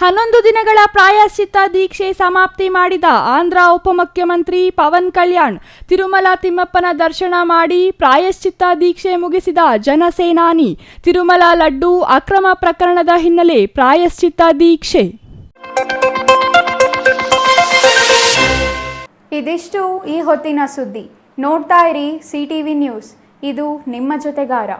11 ದಿನಗಳ ಪ್ರಾಯಶ್ಚಿತ್ತ ದೀಕ್ಷೆ ಸಮಾಪ್ತಿ ಮಾಡಿದ ಆಂಧ್ರ ಉಪಮುಖ್ಯಮಂತ್ರಿ ಪವನ್ ಕಲ್ಯಾಣ್. ತಿರುಮಲ ತಿಮ್ಮಪ್ಪನ ದರ್ಶನ ಮಾಡಿ ಪ್ರಾಯಶ್ಚಿತ್ತ ದೀಕ್ಷೆ ಮುಗಿಸಿದ ಜನಸೇನಾನಿ. ತಿರುಮಲ ಲಡ್ಡು ಅಕ್ರಮ ಪ್ರಕರಣದ ಹಿನ್ನೆಲೆ ಪ್ರಾಯಶ್ಚಿತ್ತ ದೀಕ್ಷೆ. ಇದಿಷ್ಟು ಈ ಹೊತ್ತಿನ ಸುದ್ದಿ. ನೋಡ್ತಾ ಇರಿ ಸಿಟಿವಿ ನ್ಯೂಸ್, ಇದು ನಿಮ್ಮ ಜೊತೆಗಾರ.